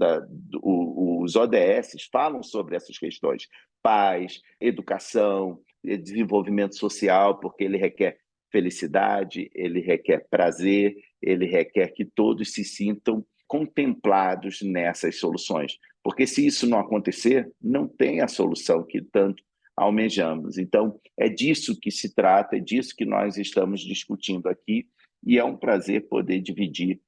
[SPEAKER 4] os ODS falam sobre essas questões: paz, educação, desenvolvimento social, porque ele requer felicidade, ele requer prazer, ele requer que todos se sintam contemplados nessas soluções. Porque se isso não acontecer, não tem a solução que tanto almejamos. Então, é disso que se trata, é disso que nós estamos discutindo aqui, e é um prazer poder dividir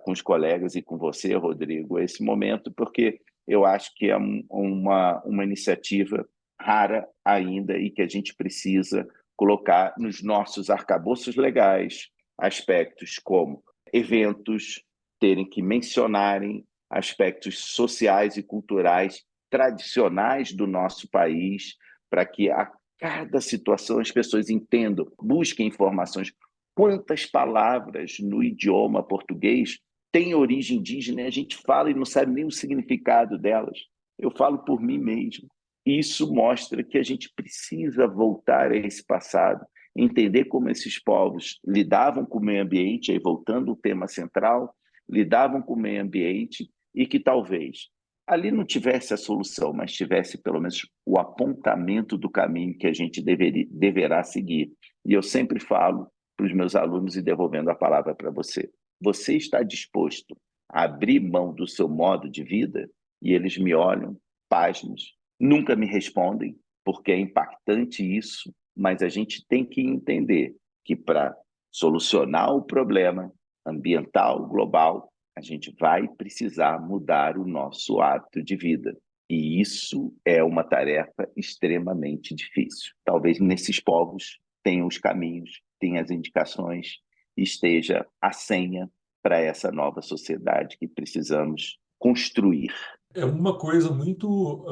[SPEAKER 4] com os colegas e com você, Rodrigo, esse momento, porque eu acho que é uma iniciativa rara ainda e que a gente precisa colocar nos nossos arcabouços legais aspectos como eventos terem que mencionarem aspectos sociais e culturais tradicionais do nosso país, para que a cada situação as pessoas entendam, busquem informações. Quantas palavras no idioma português têm origem indígena e a gente fala e não sabe nem o significado delas? Eu falo por mim mesmo. Isso mostra que a gente precisa voltar a esse passado, entender como esses povos lidavam com o meio ambiente, aí voltando ao tema central, lidavam com o meio ambiente e que talvez ali não tivesse a solução, mas tivesse pelo menos o apontamento do caminho que a gente deverá seguir. E eu sempre falo para os meus alunos, e devolvendo a palavra para você, você está disposto a abrir mão do seu modo de vida? E eles me olham, pasmos, nunca me respondem, porque é impactante isso, mas a gente tem que entender que para solucionar o problema ambiental global, a gente vai precisar mudar o nosso hábito de vida. E isso é uma tarefa extremamente difícil. Talvez nesses povos tenham os caminhos, tenham as indicações, esteja a senha para essa nova sociedade que precisamos construir.
[SPEAKER 1] É uma coisa muito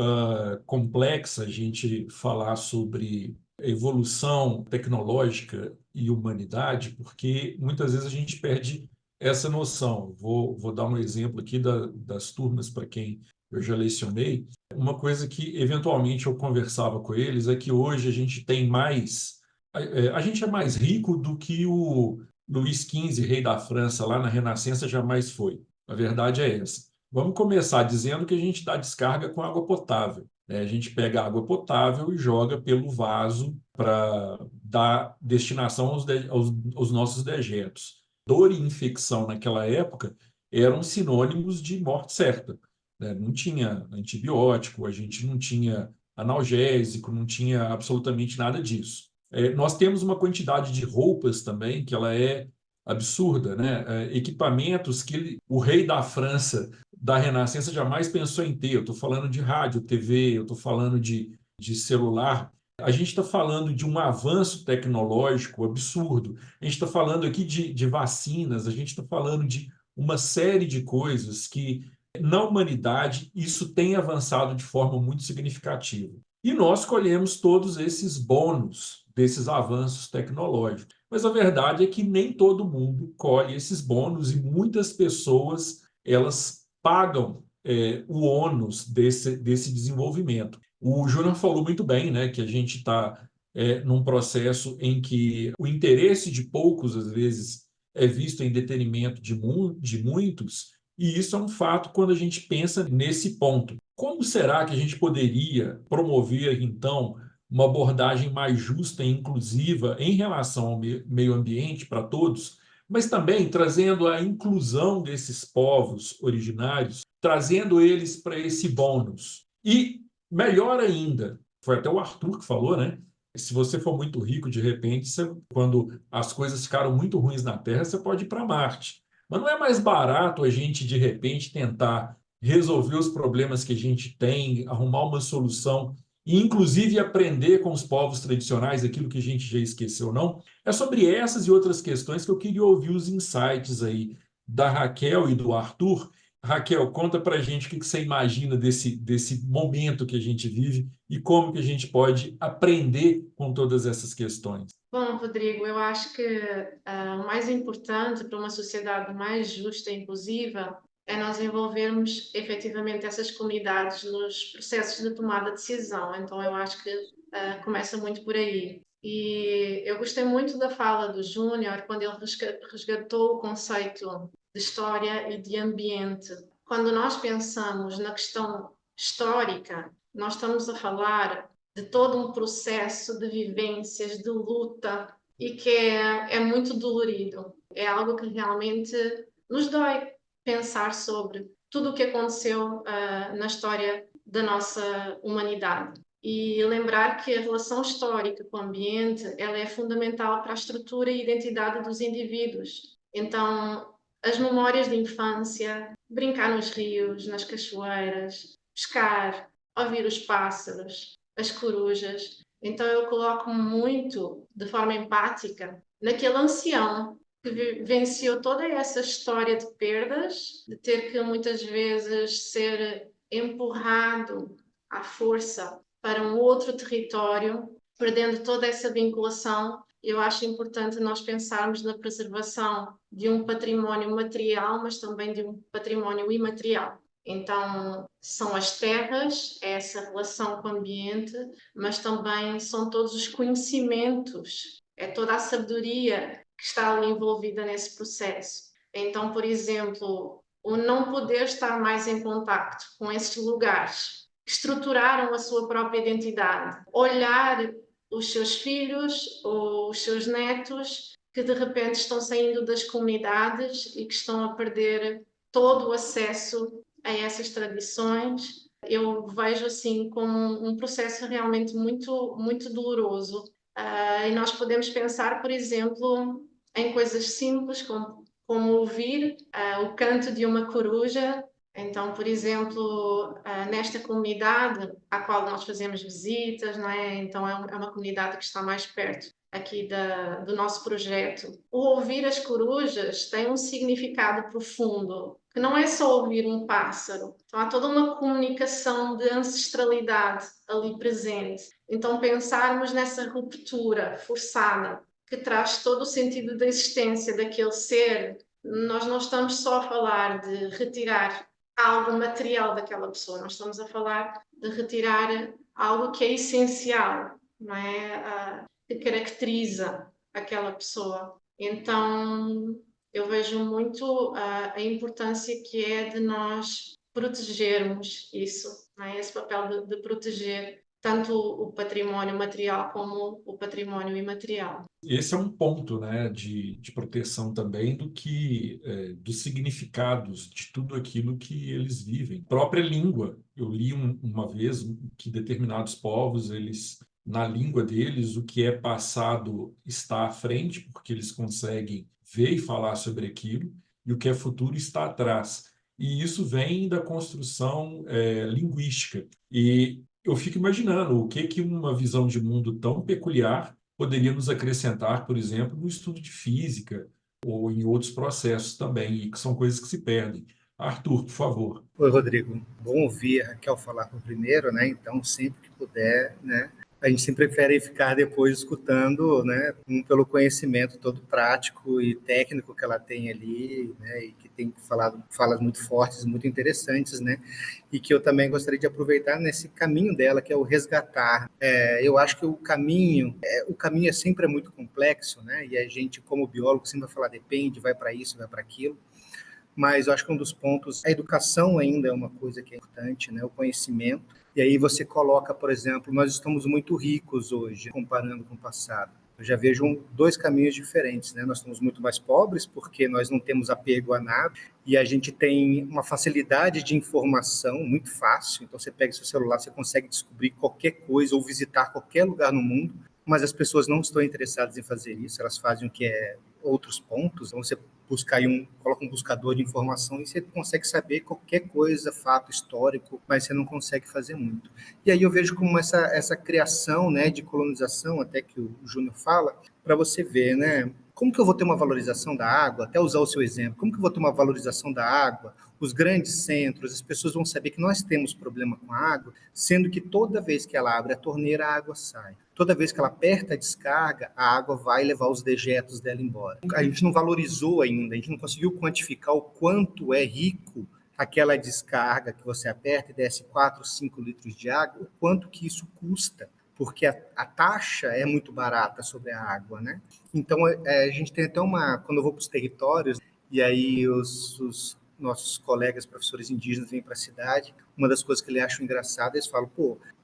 [SPEAKER 1] complexa a gente falar sobre evolução tecnológica e humanidade, porque muitas vezes a gente perde essa noção. Vou dar um exemplo aqui das turmas para quem eu já lecionei. Uma coisa que eventualmente eu conversava com eles é que hoje a gente tem mais. A gente é mais rico do que o Luís XV, rei da França, lá na Renascença, jamais foi. A verdade é essa. Vamos começar dizendo que a gente dá descarga com água potável, né? A gente pega água potável e joga pelo vaso para dar destinação aos nossos dejetos. Dor e infecção naquela época eram sinônimos de morte certa, né? Não tinha antibiótico, a gente não tinha analgésico, não tinha absolutamente nada disso. Nós temos uma quantidade de roupas também que ela é absurda, né? Equipamentos que o rei da França da Renascença jamais pensou em ter. Eu estou falando de rádio, TV, eu estou falando de celular. A gente está falando de um avanço tecnológico absurdo. A gente está falando aqui de vacinas, a gente está falando de uma série de coisas que, na humanidade, isso tem avançado de forma muito significativa. E nós colhemos todos esses bônus desses avanços tecnológicos. Mas a verdade é que nem todo mundo colhe esses bônus e muitas pessoas elas pagam o ônus desse desenvolvimento. O Júnior falou muito bem, né, que a gente está num processo em que o interesse de poucos, às vezes, é visto em detrimento de muitos, e isso é um fato quando a gente pensa nesse ponto. Como será que a gente poderia promover, então, uma abordagem mais justa e inclusiva em relação ao meio ambiente para todos, mas também trazendo a inclusão desses povos originários, trazendo eles para esse bônus? E, melhor ainda, foi até o Arthur que falou, né? Se você for muito rico, de repente, quando as coisas ficaram muito ruins na Terra, você pode ir para Marte. Mas não é mais barato a gente, de repente, tentar resolver os problemas que a gente tem, arrumar uma solução e, inclusive, aprender com os povos tradicionais aquilo que a gente já esqueceu, não? É sobre essas e outras questões que eu queria ouvir os insights aí da Raquel e do Arthur. Raquel, conta para a gente o que você imagina desse momento que a gente vive e como que a gente pode aprender com todas essas questões.
[SPEAKER 3] Bom, Rodrigo, eu acho que o mais importante para uma sociedade mais justa e inclusiva é nós envolvermos efetivamente essas comunidades nos processos de tomada de decisão. Então, eu acho que começa muito por aí. E eu gostei muito da fala do Júnior quando ele resgatou o conceito de história e de ambiente. Quando nós pensamos na questão histórica, nós estamos a falar de todo um processo de vivências, de luta, e que é muito dolorido. É algo que realmente nos dói pensar sobre tudo o que aconteceu na história da nossa humanidade. E lembrar que a relação histórica com o ambiente ela é fundamental para a estrutura e identidade dos indivíduos. Então, as memórias de infância, brincar nos rios, nas cachoeiras, pescar, ouvir os pássaros, as corujas. Então, eu coloco muito, de forma empática, naquele ancião que vivenciou toda essa história de perdas, de ter que muitas vezes ser empurrado à força para um outro território, perdendo toda essa vinculação. Eu acho importante nós pensarmos na preservação de um património material, mas também de um património imaterial. Então, são as terras, é essa relação com o ambiente, mas também são todos os conhecimentos, é toda a sabedoria que está ali envolvida nesse processo. Então, por exemplo, o não poder estar mais em contacto com esses lugares que estruturaram a sua própria identidade, olhar os seus filhos ou os seus netos que de repente estão saindo das comunidades e que estão a perder todo o acesso a essas tradições, eu vejo assim como um processo realmente muito, muito doloroso. E nós podemos pensar, por exemplo, em coisas simples como ouvir o canto de uma coruja. Então, por exemplo, nesta comunidade à qual nós fazemos visitas, não é? Então é uma comunidade que está mais perto aqui do nosso projeto. O ouvir as corujas tem um significado profundo, que não é só ouvir um pássaro. Então há toda uma comunicação de ancestralidade ali presente. Então pensarmos nessa ruptura forçada que traz todo o sentido da existência daquele ser, nós não estamos só a falar de retirar algo material daquela pessoa, nós estamos a falar de retirar algo que é essencial, não é? Que caracteriza aquela pessoa. Então, eu vejo muito a importância que é de nós protegermos isso, não é? Esse papel de proteger tanto o património material como o património imaterial.
[SPEAKER 1] Esse é um ponto, né, de proteção também dos significados de tudo aquilo que eles vivem. Própria língua. Eu li uma vez que determinados povos, eles, na língua deles, o que é passado está à frente, porque eles conseguem ver e falar sobre aquilo, e o que é futuro está atrás. E isso vem da construção linguística. E eu fico imaginando o que uma visão de mundo tão peculiar poderia nos acrescentar, por exemplo, no estudo de física ou em outros processos também, e que são coisas que se perdem. Arthur, por favor.
[SPEAKER 2] Oi, Rodrigo. Bom ouvir a Raquel falar por primeiro, né? Então, sempre que puder, né? A gente sempre prefere ficar depois escutando, né? Pelo conhecimento todo prático e técnico que ela tem ali, né? E que tem falado falas muito fortes, muito interessantes, né? E que eu também gostaria de aproveitar nesse caminho dela, que é o resgatar. Eu acho que o caminho é sempre muito complexo, né? E a gente, como biólogo, sempre vai falar depende, vai para isso, vai para aquilo. Mas eu acho que um dos pontos, a educação ainda é uma coisa que é importante, né? O conhecimento. E aí você coloca, por exemplo, nós estamos muito ricos hoje, comparando com o passado. Eu já vejo dois caminhos diferentes, né? Nós estamos muito mais pobres porque nós não temos apego a nada e a gente tem uma facilidade de informação muito fácil. Então você pega seu celular, você consegue descobrir qualquer coisa ou visitar qualquer lugar no mundo, mas as pessoas não estão interessadas em fazer isso, elas fazem o que é outros pontos. Então você busca aí coloca um buscador de informação e você consegue saber qualquer coisa, fato histórico, mas você não consegue fazer muito. E aí eu vejo como essa criação, né, de colonização, até que o Júnior fala, para você ver, né, como que eu vou ter uma valorização da água, até usar o seu exemplo, como que eu vou ter uma valorização da água, os grandes centros, as pessoas vão saber que nós temos problema com a água, sendo que toda vez que ela abre a torneira, a água sai. Toda vez que ela aperta a descarga, a água vai levar os dejetos dela embora. A gente não valorizou ainda, a gente não conseguiu quantificar o quanto é rico aquela descarga que você aperta e desce 4, 5 litros de água, o quanto que isso custa, porque a taxa é muito barata sobre a água, né? Então, a gente tem até quando eu vou para os territórios, e aí os nossos colegas professores indígenas vêm para a cidade, uma das coisas que eles acham engraçado, eles falam,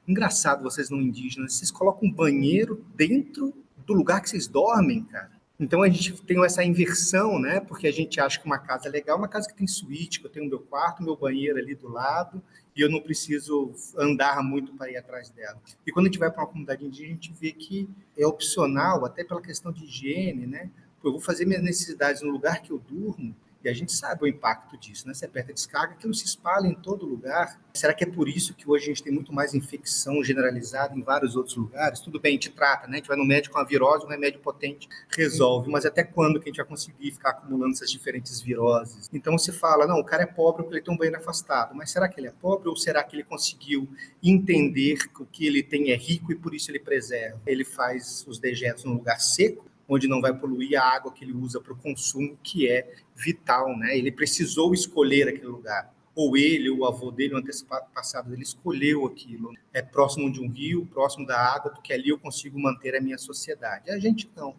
[SPEAKER 2] engraçado vocês não indígenas, vocês colocam um banheiro dentro do lugar que vocês dormem, cara. Então a gente tem essa inversão, né? Porque a gente acha que uma casa é legal, uma casa que tem suíte, que eu tenho meu quarto, meu banheiro ali do lado, e eu não preciso andar muito para ir atrás dela. E quando a gente vai para uma comunidade indígena, a gente vê que é opcional, até pela questão de higiene, né? Pô, eu vou fazer minhas necessidades no lugar que eu durmo, e a gente sabe o impacto disso, né? Você aperta a descarga, aquilo se espalha em todo lugar. Será que é por isso que hoje a gente tem muito mais infecção generalizada em vários outros lugares? Tudo bem, a gente trata, né? A gente vai no médico com a virose, um remédio potente resolve, mas até quando que a gente vai conseguir ficar acumulando essas diferentes viroses? Então você fala, não, o cara é pobre porque ele tem um banheiro afastado, mas será que ele é pobre ou será que ele conseguiu entender que o que ele tem é rico e por isso ele preserva? Ele faz os dejetos num lugar seco, onde não vai poluir a água que ele usa para o consumo, que é vital, né? Ele precisou escolher aquele lugar. Ou ele, ou o avô dele, o antepassado dele, escolheu aquilo. É próximo de um rio, próximo da água, porque ali eu consigo manter a minha sociedade. A gente não.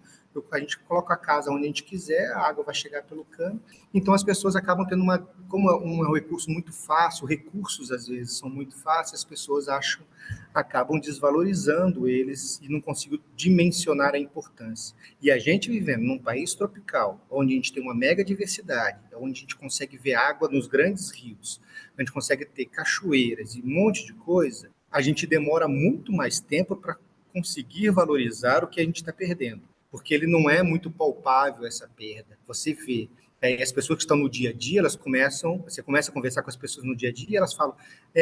[SPEAKER 2] A gente coloca a casa onde a gente quiser, a água vai chegar pelo cano. Então as pessoas acabam tendo como um recurso muito fácil, recursos às vezes são muito fáceis, as pessoas acabam desvalorizando eles e não conseguem dimensionar a importância. E a gente vivendo num país tropical, onde a gente tem uma mega diversidade, onde a gente consegue ver água nos grandes rios, a gente consegue ter cachoeiras e um monte de coisa, a gente demora muito mais tempo para conseguir valorizar o que a gente está perdendo, porque ele não é muito palpável essa perda. Você vê, as pessoas que estão no dia a dia, você começa a conversar com as pessoas no dia a dia e elas falam,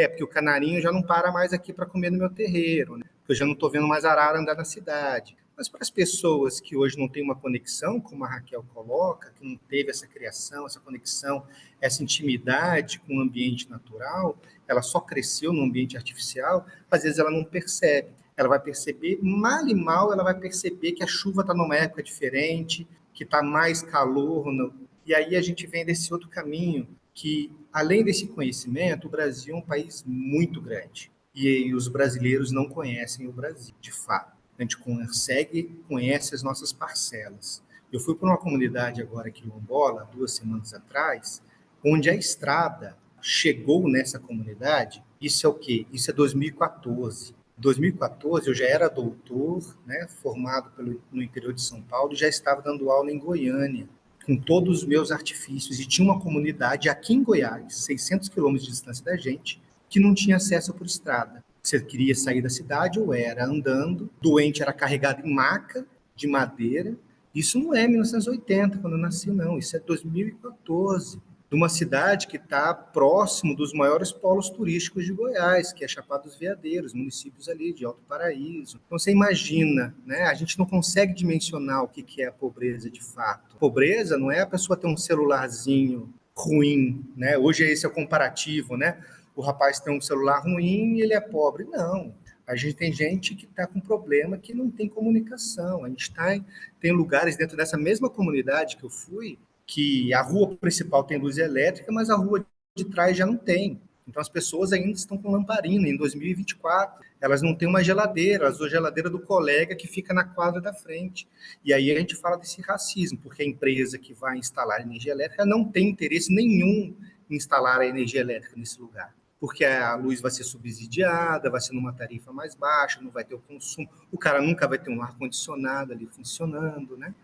[SPEAKER 2] porque o canarinho já não para mais aqui para comer no meu terreiro, né? Porque eu já não estou vendo mais arara andar na cidade. Mas para as pessoas que hoje não têm uma conexão, como a Raquel coloca, que não teve essa criação, essa conexão, essa intimidade com o ambiente natural, ela só cresceu no ambiente artificial, às vezes ela não percebe. Ela vai perceber, mal e mal, ela vai perceber que a chuva está numa época diferente, que está mais calor. E aí a gente vem desse outro caminho, que além desse conhecimento, o Brasil é um país muito grande. E os brasileiros não conhecem o Brasil, de fato. A gente conhece as nossas parcelas. Eu fui para uma comunidade agora aqui em Quilombola, 2 semanas atrás, onde a estrada chegou nessa comunidade. Isso é o quê? Isso é 2014. Em 2014 eu já era doutor, né, formado no interior de São Paulo, e já estava dando aula em Goiânia, com todos os meus artifícios, e tinha uma comunidade aqui em Goiás, 600 quilômetros de distância da gente, que não tinha acesso por estrada. Você queria sair da cidade ou era andando, doente era carregado em maca de madeira. Isso não é 1980, quando eu nasci, não. Isso é 2014. De uma cidade que está próximo dos maiores polos turísticos de Goiás, que é Chapada dos Veadeiros, municípios ali de Alto Paraíso. Então você imagina, né? A gente não consegue dimensionar o que é a pobreza de fato. Pobreza não é a pessoa ter um celularzinho ruim, né? Hoje esse é o comparativo, né? O rapaz tem um celular ruim e ele é pobre. Não. A gente tem gente que está com problema que não tem comunicação. A gente tem lugares dentro dessa mesma comunidade que eu fui, que a rua principal tem luz elétrica, mas a rua de trás já não tem. Então as pessoas ainda estão com lamparina em 2024. Elas não têm uma geladeira, elas usam a geladeira do colega que fica na quadra da frente. E aí a gente fala desse racismo, porque a empresa que vai instalar energia elétrica não tem interesse nenhum em instalar a energia elétrica nesse lugar. Porque a luz vai ser subsidiada, vai ser numa tarifa mais baixa, não vai ter o consumo, o cara nunca vai ter um ar-condicionado ali funcionando, né?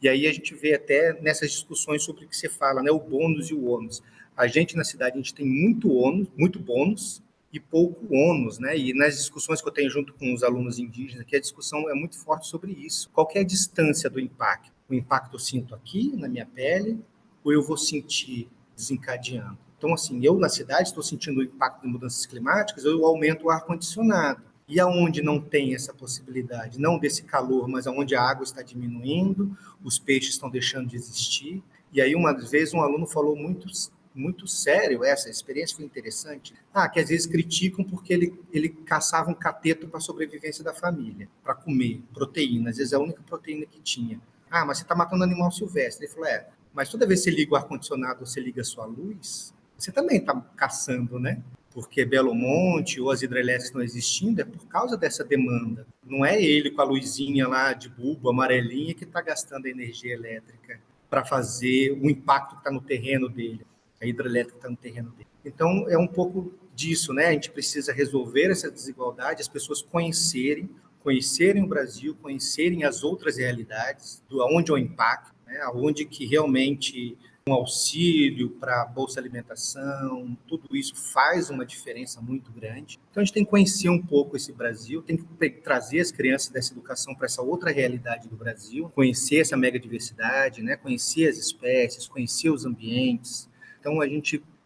[SPEAKER 2] E aí a gente vê até nessas discussões sobre o que você fala, né, o bônus e o ônus. A gente na cidade, a gente tem muito ônus, muito bônus e pouco ônus, né? E nas discussões que eu tenho junto com os alunos indígenas, que a discussão é muito forte sobre isso. Qual que é a distância do impacto? O impacto eu sinto aqui, na minha pele, ou eu vou sentir desencadeando? Então, assim, eu na cidade estou sentindo o impacto de mudanças climáticas, eu aumento o ar-condicionado. E aonde não tem essa possibilidade, não desse calor, mas aonde a água está diminuindo, os peixes estão deixando de existir. E aí, uma vez, um aluno falou muito sério, essa experiência foi interessante, que às vezes criticam porque ele caçava um cateto para a sobrevivência da família, para comer proteína, às vezes é a única proteína que tinha. Mas você está matando animal silvestre. Ele falou, mas toda vez que você liga o ar-condicionado, você liga a sua luz, você também está caçando, né? Porque Belo Monte ou as hidrelétricas não existindo é por causa dessa demanda. Não é ele com a luzinha lá de bulbo amarelinha que está gastando energia elétrica para fazer o impacto que está no terreno dele, a hidrelétrica está no terreno dele. Então, é um pouco disso, né? A gente precisa resolver essa desigualdade, as pessoas conhecerem o Brasil, conhecerem as outras realidades, do aonde é o impacto, né? Aonde que realmente um auxílio para a bolsa alimentação, tudo isso faz uma diferença muito grande. Então a gente tem que conhecer um pouco esse Brasil, tem que trazer as crianças dessa educação para essa outra realidade do Brasil, conhecer essa megadiversidade, né? Conhecer as espécies, conhecer os ambientes. Então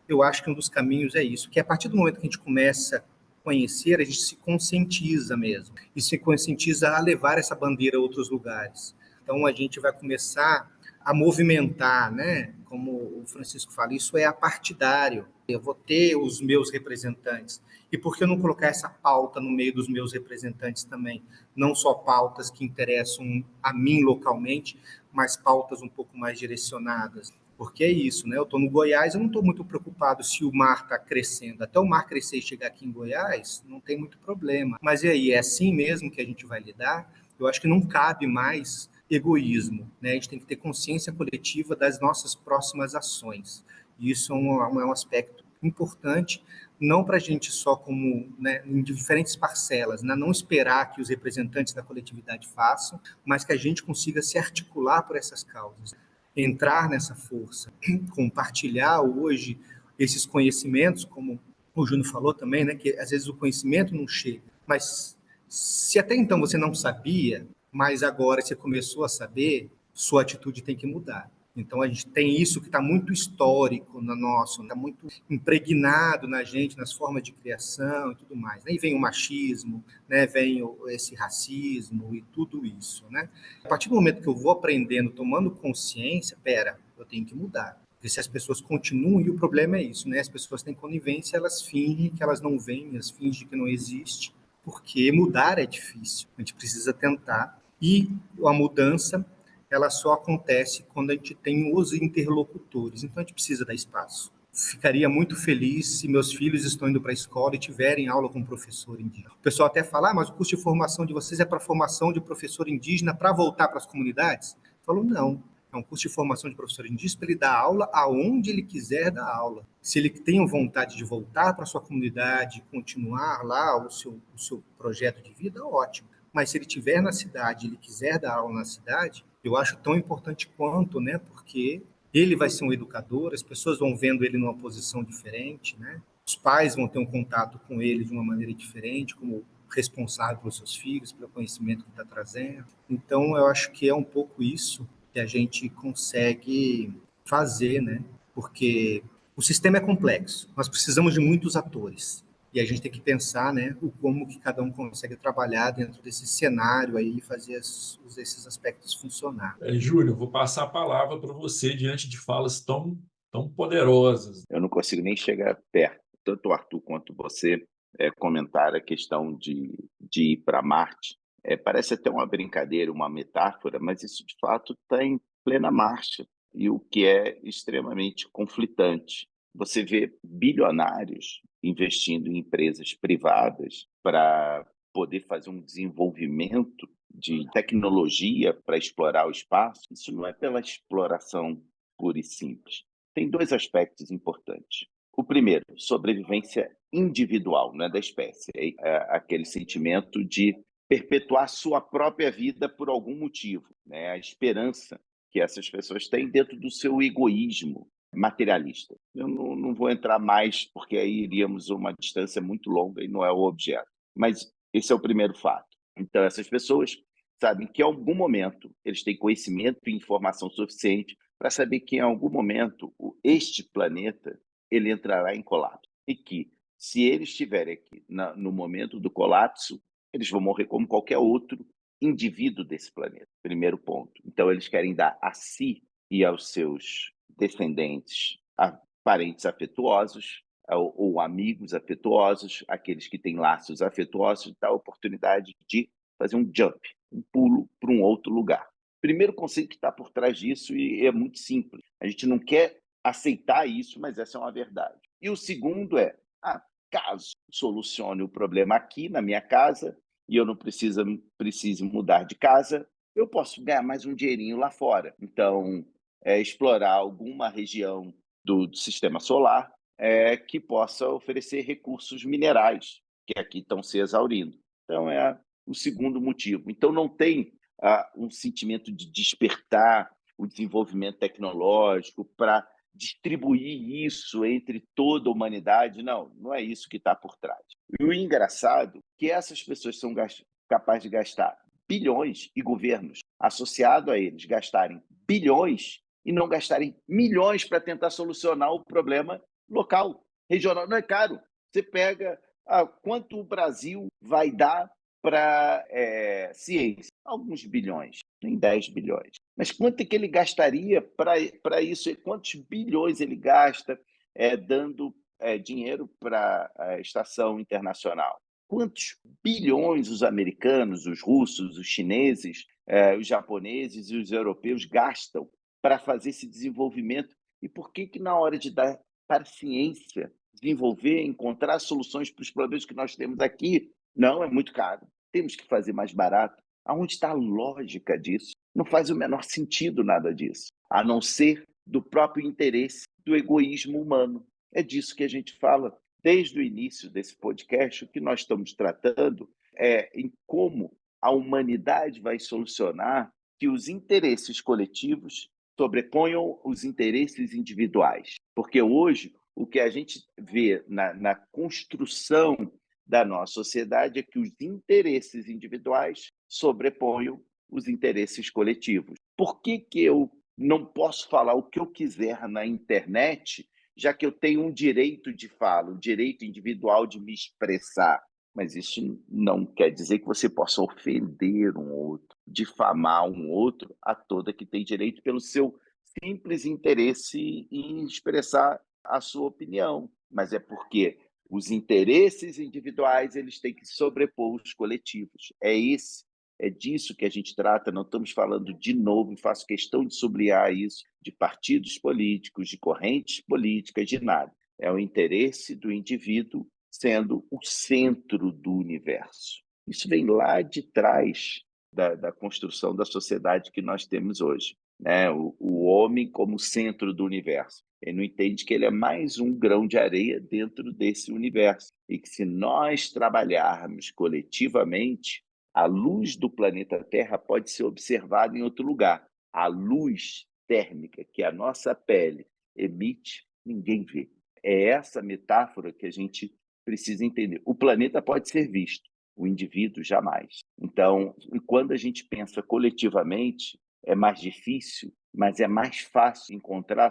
[SPEAKER 2] eu acho que um dos caminhos é isso, que a partir do momento que a gente começa a conhecer, a gente se conscientiza mesmo, e se conscientiza a levar essa bandeira a outros lugares. Então a gente vai começar a movimentar, né? Como o Francisco fala, isso é apartidário. Eu vou ter os meus representantes. E por que eu não colocar essa pauta no meio dos meus representantes também? Não só pautas que interessam a mim localmente, mas pautas um pouco mais direcionadas. Porque é isso, né? Eu estou no Goiás, eu não estou muito preocupado se o mar está crescendo. Até o mar crescer e chegar aqui em Goiás, não tem muito problema. Mas e aí, é assim mesmo que a gente vai lidar? Eu acho que não cabe mais egoísmo, né? A gente tem que ter consciência coletiva das nossas próximas ações. E isso é um aspecto importante, não para a gente só como, né, em diferentes parcelas, né? Não esperar que os representantes da coletividade façam, mas que a gente consiga se articular por essas causas, entrar nessa força, compartilhar hoje esses conhecimentos, como o Júnior falou também, né, que às vezes o conhecimento não chega, mas se até então você não sabia, mas agora você começou a saber, sua atitude tem que mudar. Então a gente tem isso que está muito histórico no nosso, está muito impregnado na gente, nas formas de criação e tudo mais. Aí vem o machismo, né? Vem esse racismo e tudo isso, né? A partir do momento que eu vou aprendendo, tomando consciência, eu tenho que mudar. Porque se as pessoas continuam, e o problema é isso, né? As pessoas têm conivência, elas fingem que elas não veem, elas fingem que não existe, porque mudar é difícil. A gente precisa tentar. E a mudança, ela só acontece quando a gente tem os interlocutores. Então, a gente precisa dar espaço. Ficaria muito feliz se meus filhos estão indo para a escola e tiverem aula com um professor indígena. O pessoal até fala, mas o curso de formação de vocês é para formação de professor indígena para voltar para as comunidades? Eu falo, não. É um curso de formação de professor indígena para ele dar aula aonde ele quiser dar aula. Se ele tem vontade de voltar para a sua comunidade, continuar lá o seu projeto de vida, ótimo. Mas se ele estiver na cidade, ele quiser dar aula na cidade, eu acho tão importante quanto, né? Porque ele vai ser um educador, as pessoas vão vendo ele numa posição diferente, né? Os pais vão ter um contato com ele de uma maneira diferente, como responsável pelos seus filhos, pelo conhecimento que está trazendo. Então, eu acho que é um pouco isso que a gente consegue fazer, né? Porque o sistema é complexo, nós precisamos de muitos atores. E a gente tem que pensar, né, como que cada um consegue trabalhar dentro desse cenário aí e fazer esses aspectos funcionar.
[SPEAKER 1] Júlio, vou passar a palavra para você diante de falas tão poderosas.
[SPEAKER 4] Eu não consigo nem chegar perto. Tanto o Arthur quanto você comentaram a questão de ir para Marte. Parece até uma brincadeira, uma metáfora, mas isso de fato está em plena marcha, e o que é extremamente conflitante. Você vê bilionários investindo em empresas privadas para poder fazer um desenvolvimento de tecnologia para explorar o espaço. Isso não é pela exploração pura e simples. Tem dois aspectos importantes. O primeiro, sobrevivência individual, né, da espécie. É aquele sentimento de perpetuar sua própria vida por algum motivo, né? A esperança que essas pessoas têm dentro do seu egoísmo materialista. Eu não vou entrar mais, porque aí iríamos a uma distância muito longa e não é o objeto. Mas esse é o primeiro fato. Então, essas pessoas sabem que em algum momento eles têm conhecimento e informação suficiente para saber que em algum momento este planeta ele entrará em colapso. E que, se eles estiverem aqui no momento do colapso, eles vão morrer como qualquer outro indivíduo desse planeta. Primeiro ponto. Então, eles querem dar a si e aos seus descendentes, a parentes afetuosos ou amigos afetuosos, aqueles que têm laços afetuosos, dar a oportunidade de fazer um jump, um pulo para um outro lugar. Primeiro conceito que está por trás disso, e é muito simples. A gente não quer aceitar isso, mas essa é uma verdade. E o segundo é, caso solucione o problema aqui na minha casa e eu não precise mudar de casa, eu posso ganhar mais um dinheirinho lá fora. Então, explorar alguma região do sistema solar, que possa oferecer recursos minerais, que aqui estão se exaurindo. Então, é o segundo motivo. Então, não tem um sentimento de despertar o desenvolvimento tecnológico para distribuir isso entre toda a humanidade. Não, não é isso que está por trás. E o engraçado é que essas pessoas são capazes de gastar bilhões e governos associados a eles gastarem bilhões e não gastarem milhões para tentar solucionar o problema local, regional. Não é caro. Você pega quanto o Brasil vai dar para ciência? Alguns bilhões, nem 10 bilhões. Mas quanto é que ele gastaria para isso? Quantos bilhões ele gasta dando dinheiro para a estação internacional? Quantos bilhões os americanos, os russos, os chineses, os japoneses e os europeus gastam para fazer esse desenvolvimento? E por que na hora de dar para a ciência desenvolver, encontrar soluções para os problemas que nós temos aqui, não, é muito caro, temos que fazer mais barato? Aonde está a lógica disso? Não faz o menor sentido nada disso, a não ser do próprio interesse, do egoísmo humano. É disso que a gente fala desde o início desse podcast. O que nós estamos tratando é em como a humanidade vai solucionar que os interesses coletivos sobreponham os interesses individuais. Porque hoje, o que a gente vê na construção da nossa sociedade é que os interesses individuais sobreponham os interesses coletivos. Por que eu não posso falar o que eu quiser na internet, já que eu tenho um direito de fala, um direito individual de me expressar? Mas isso não quer dizer que você possa ofender um outro, difamar um outro a toda que tem direito pelo seu simples interesse em expressar a sua opinião. Mas é porque os interesses individuais eles têm que sobrepor os coletivos. É disso que a gente trata. Não estamos falando de novo, e faço questão de sublinhar isso, de partidos políticos, de correntes políticas, de nada. É o interesse do indivíduo sendo o centro do universo. Isso vem lá de trás da construção da sociedade que nós temos hoje, né? O homem como centro do universo. Ele não entende que ele é mais um grão de areia dentro desse universo e que, se nós trabalharmos coletivamente, a luz do planeta Terra pode ser observada em outro lugar. A luz térmica que a nossa pele emite, ninguém vê. É essa metáfora que a gente precisa entender. O planeta pode ser visto, o indivíduo jamais. Então, quando a gente pensa coletivamente, é mais difícil, mas é mais fácil encontrar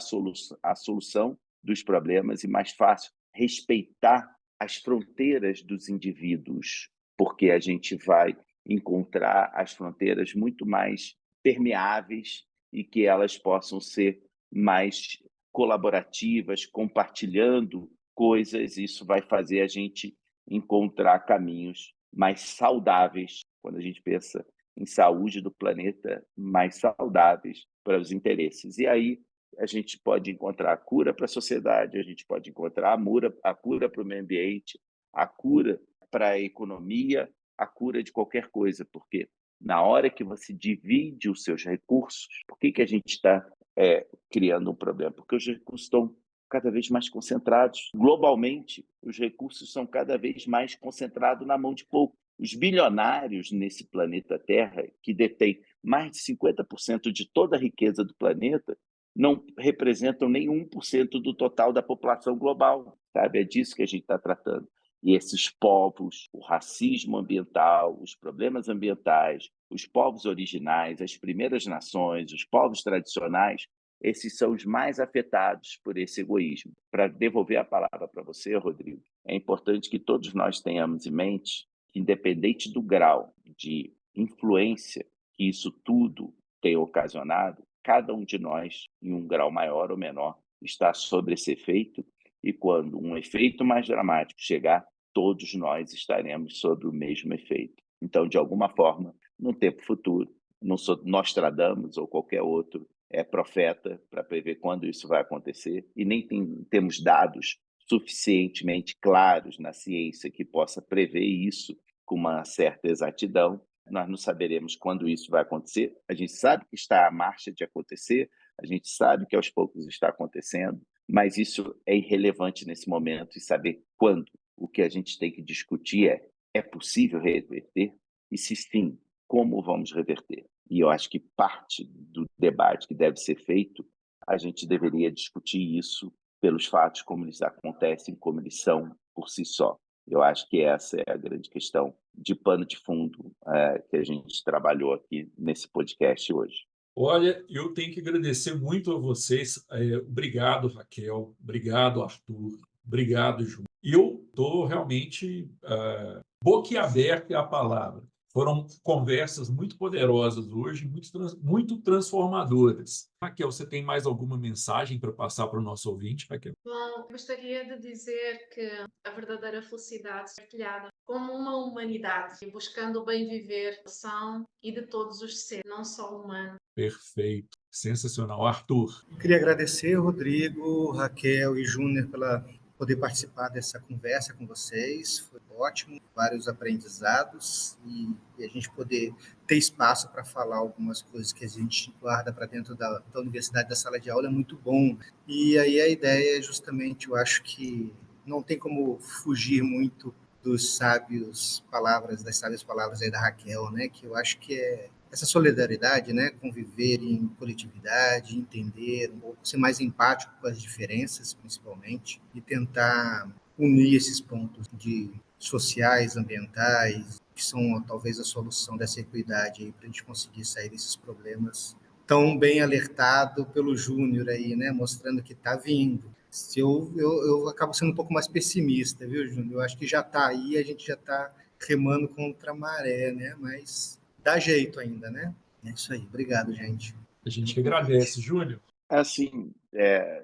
[SPEAKER 4] a solução dos problemas e mais fácil respeitar as fronteiras dos indivíduos, porque a gente vai encontrar as fronteiras muito mais permeáveis e que elas possam ser mais colaborativas, compartilhando coisas. Isso vai fazer a gente encontrar caminhos mais saudáveis, quando a gente pensa em saúde do planeta, mais saudáveis para os interesses. E aí a gente pode encontrar a cura para a sociedade, a gente pode encontrar a cura para o meio ambiente, a cura para a economia, a cura de qualquer coisa, porque na hora que você divide os seus recursos, por que a gente está criando um problema? Porque os recursos estão cada vez mais concentrados. Globalmente, os recursos são cada vez mais concentrados na mão de poucos. Os bilionários nesse planeta Terra, que detêm mais de 50% de toda a riqueza do planeta, não representam nem 1% do total da população global, sabe? É disso que a gente está tratando. E esses povos, o racismo ambiental, os problemas ambientais, os povos originais, as primeiras nações, os povos tradicionais, esses são os mais afetados por esse egoísmo. Para devolver a palavra para você, Rodrigo, é importante que todos nós tenhamos em mente que, independente do grau de influência que isso tudo tem ocasionado, cada um de nós, em um grau maior ou menor, está sob esse efeito, e quando um efeito mais dramático chegar, todos nós estaremos sob o mesmo efeito. Então, de alguma forma, no tempo futuro, não sou Nostradamus ou qualquer outro profeta para prever quando isso vai acontecer, e nem temos dados suficientemente claros na ciência que possa prever isso com uma certa exatidão. Nós não saberemos quando isso vai acontecer. A gente sabe que está à marcha de acontecer, a gente sabe que aos poucos está acontecendo, mas isso é irrelevante nesse momento e saber quando. O que a gente tem que discutir é possível reverter? E se sim, como vamos reverter? E eu acho que parte do debate que deve ser feito, a gente deveria discutir isso pelos fatos como eles acontecem, como eles são por si só. Eu acho que essa é a grande questão de pano de fundo que a gente trabalhou aqui nesse podcast hoje.
[SPEAKER 1] Olha, eu tenho que agradecer muito a vocês. Obrigado, Raquel. Obrigado, Arthur. Obrigado, Ju. Eu estou realmente boquiaberto é a palavra. Foram conversas muito poderosas hoje, muito transformadoras. Raquel, você tem mais alguma mensagem para passar para o nosso ouvinte, Raquel?
[SPEAKER 3] Bom, gostaria de dizer que a verdadeira felicidade é partilhada como uma humanidade, buscando o bem viver da nação e de todos os seres, não só humanos.
[SPEAKER 1] Perfeito. Sensacional. Arthur.
[SPEAKER 2] Queria agradecer, Rodrigo, Raquel e Júnior, pela poder participar dessa conversa com vocês. Foi ótimo, vários aprendizados e a gente poder ter espaço para falar algumas coisas que a gente guarda para dentro da universidade, da sala de aula, é muito bom. E aí a ideia é justamente, eu acho que não tem como fugir muito das sábias palavras aí da Raquel, né? Que eu acho que é essa solidariedade, né, conviver em coletividade, entender um pouco, ser mais empático com as diferenças, principalmente, e tentar unir esses pontos de sociais, ambientais, que são talvez a solução dessa equidade para a gente conseguir sair desses problemas tão bem alertado pelo Júnior aí, né, mostrando que está vindo. Se eu acabo sendo um pouco mais pessimista, viu, Júnior? Eu acho que já está aí, a gente já está remando contra a maré, né? Mas dá jeito ainda, né? É isso aí. Obrigado, gente.
[SPEAKER 1] A gente que agradece. Júnior.
[SPEAKER 4] Assim,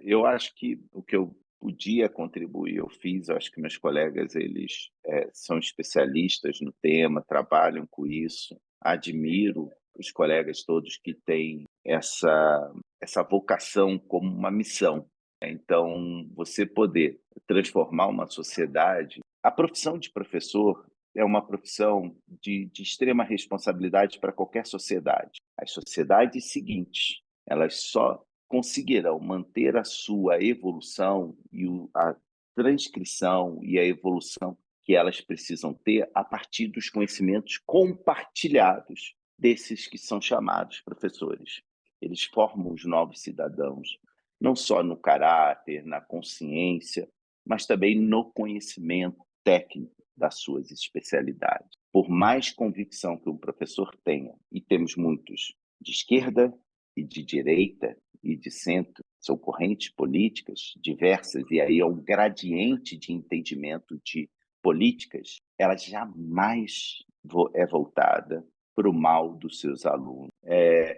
[SPEAKER 4] eu acho que o que eu podia contribuir, eu fiz. Eu acho que meus colegas, eles são especialistas no tema, trabalham com isso. Admiro os colegas todos que têm essa vocação como uma missão. Então, você poder transformar uma sociedade. A profissão de professor é uma profissão de extrema responsabilidade para qualquer sociedade. As sociedades seguintes, elas só conseguirão manter a sua evolução e a transcrição e a evolução que elas precisam ter a partir dos conhecimentos compartilhados desses que são chamados professores. Eles formam os novos cidadãos, não só no caráter, na consciência, mas também no conhecimento técnico das suas especialidades. Por mais convicção que um professor tenha, e temos muitos de esquerda e de direita e de centro, são correntes políticas diversas, e aí é um gradiente de entendimento de políticas, ela jamais é voltada para o mal dos seus alunos.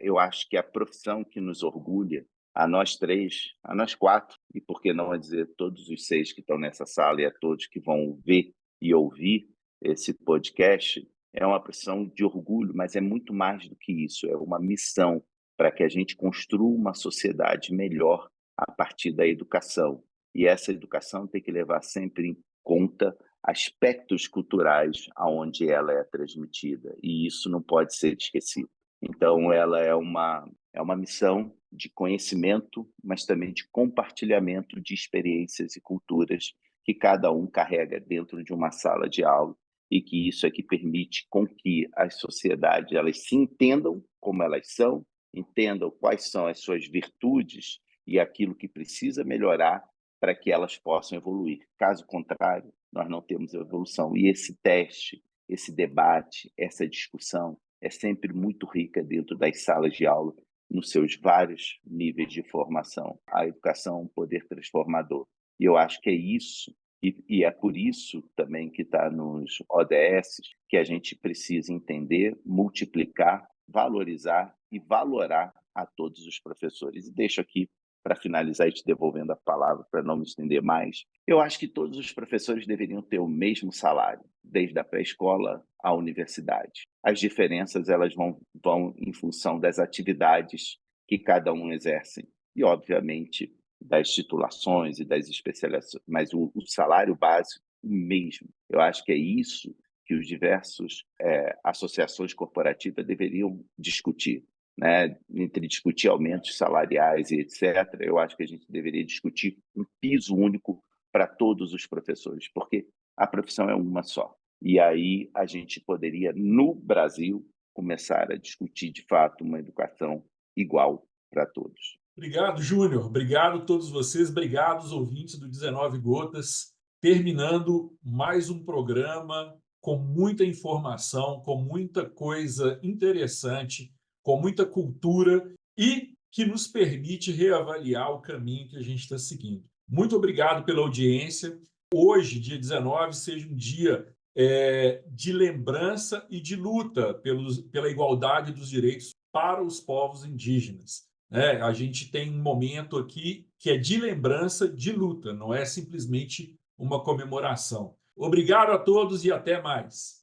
[SPEAKER 4] Eu acho que a profissão que nos orgulha, a nós três, a nós quatro, e por que não dizer todos os 6 que estão nessa sala e a todos que vão ver e ouvir esse podcast, é uma profissão de orgulho, mas é muito mais do que isso, é uma missão para que a gente construa uma sociedade melhor a partir da educação. E essa educação tem que levar sempre em conta aspectos culturais aonde ela é transmitida, e isso não pode ser esquecido. Então, ela é uma missão de conhecimento, mas também de compartilhamento de experiências e culturas que cada um carrega dentro de uma sala de aula, e que isso é que permite com que as sociedades elas se entendam como elas são, entendam quais são as suas virtudes e aquilo que precisa melhorar para que elas possam evoluir. Caso contrário, nós não temos evolução. E esse teste, esse debate, essa discussão é sempre muito rica dentro das salas de aula, nos seus vários níveis de formação. A educação é um poder transformador. E eu acho que é isso, e é por isso também que está nos ODS, que a gente precisa entender, multiplicar, valorizar e valorar a todos os professores. E deixo aqui, para finalizar e te devolvendo a palavra, para não me estender mais, eu acho que todos os professores deveriam ter o mesmo salário, desde a pré-escola à universidade. As diferenças elas vão em função das atividades que cada um exerce e, obviamente, das titulações e das especializações, mas o salário básico mesmo. Eu acho que é isso que os diversos associações corporativas deveriam discutir. né, entre discutir aumentos salariais e etc., eu acho que a gente deveria discutir um piso único para todos os professores, porque a profissão é uma só. E aí a gente poderia, no Brasil, começar a discutir, de fato, uma educação igual para todos.
[SPEAKER 1] Obrigado, Júnior. Obrigado a todos vocês. Obrigado aos ouvintes do 19 Gotas. Terminando mais um programa com muita informação, com muita coisa interessante, com muita cultura e que nos permite reavaliar o caminho que a gente está seguindo. Muito obrigado pela audiência. Hoje, dia 19, seja um dia de lembrança e de luta pela igualdade dos direitos para os povos indígenas. A gente tem um momento aqui que é de lembrança, de luta, não é simplesmente uma comemoração. Obrigado a todos e até mais.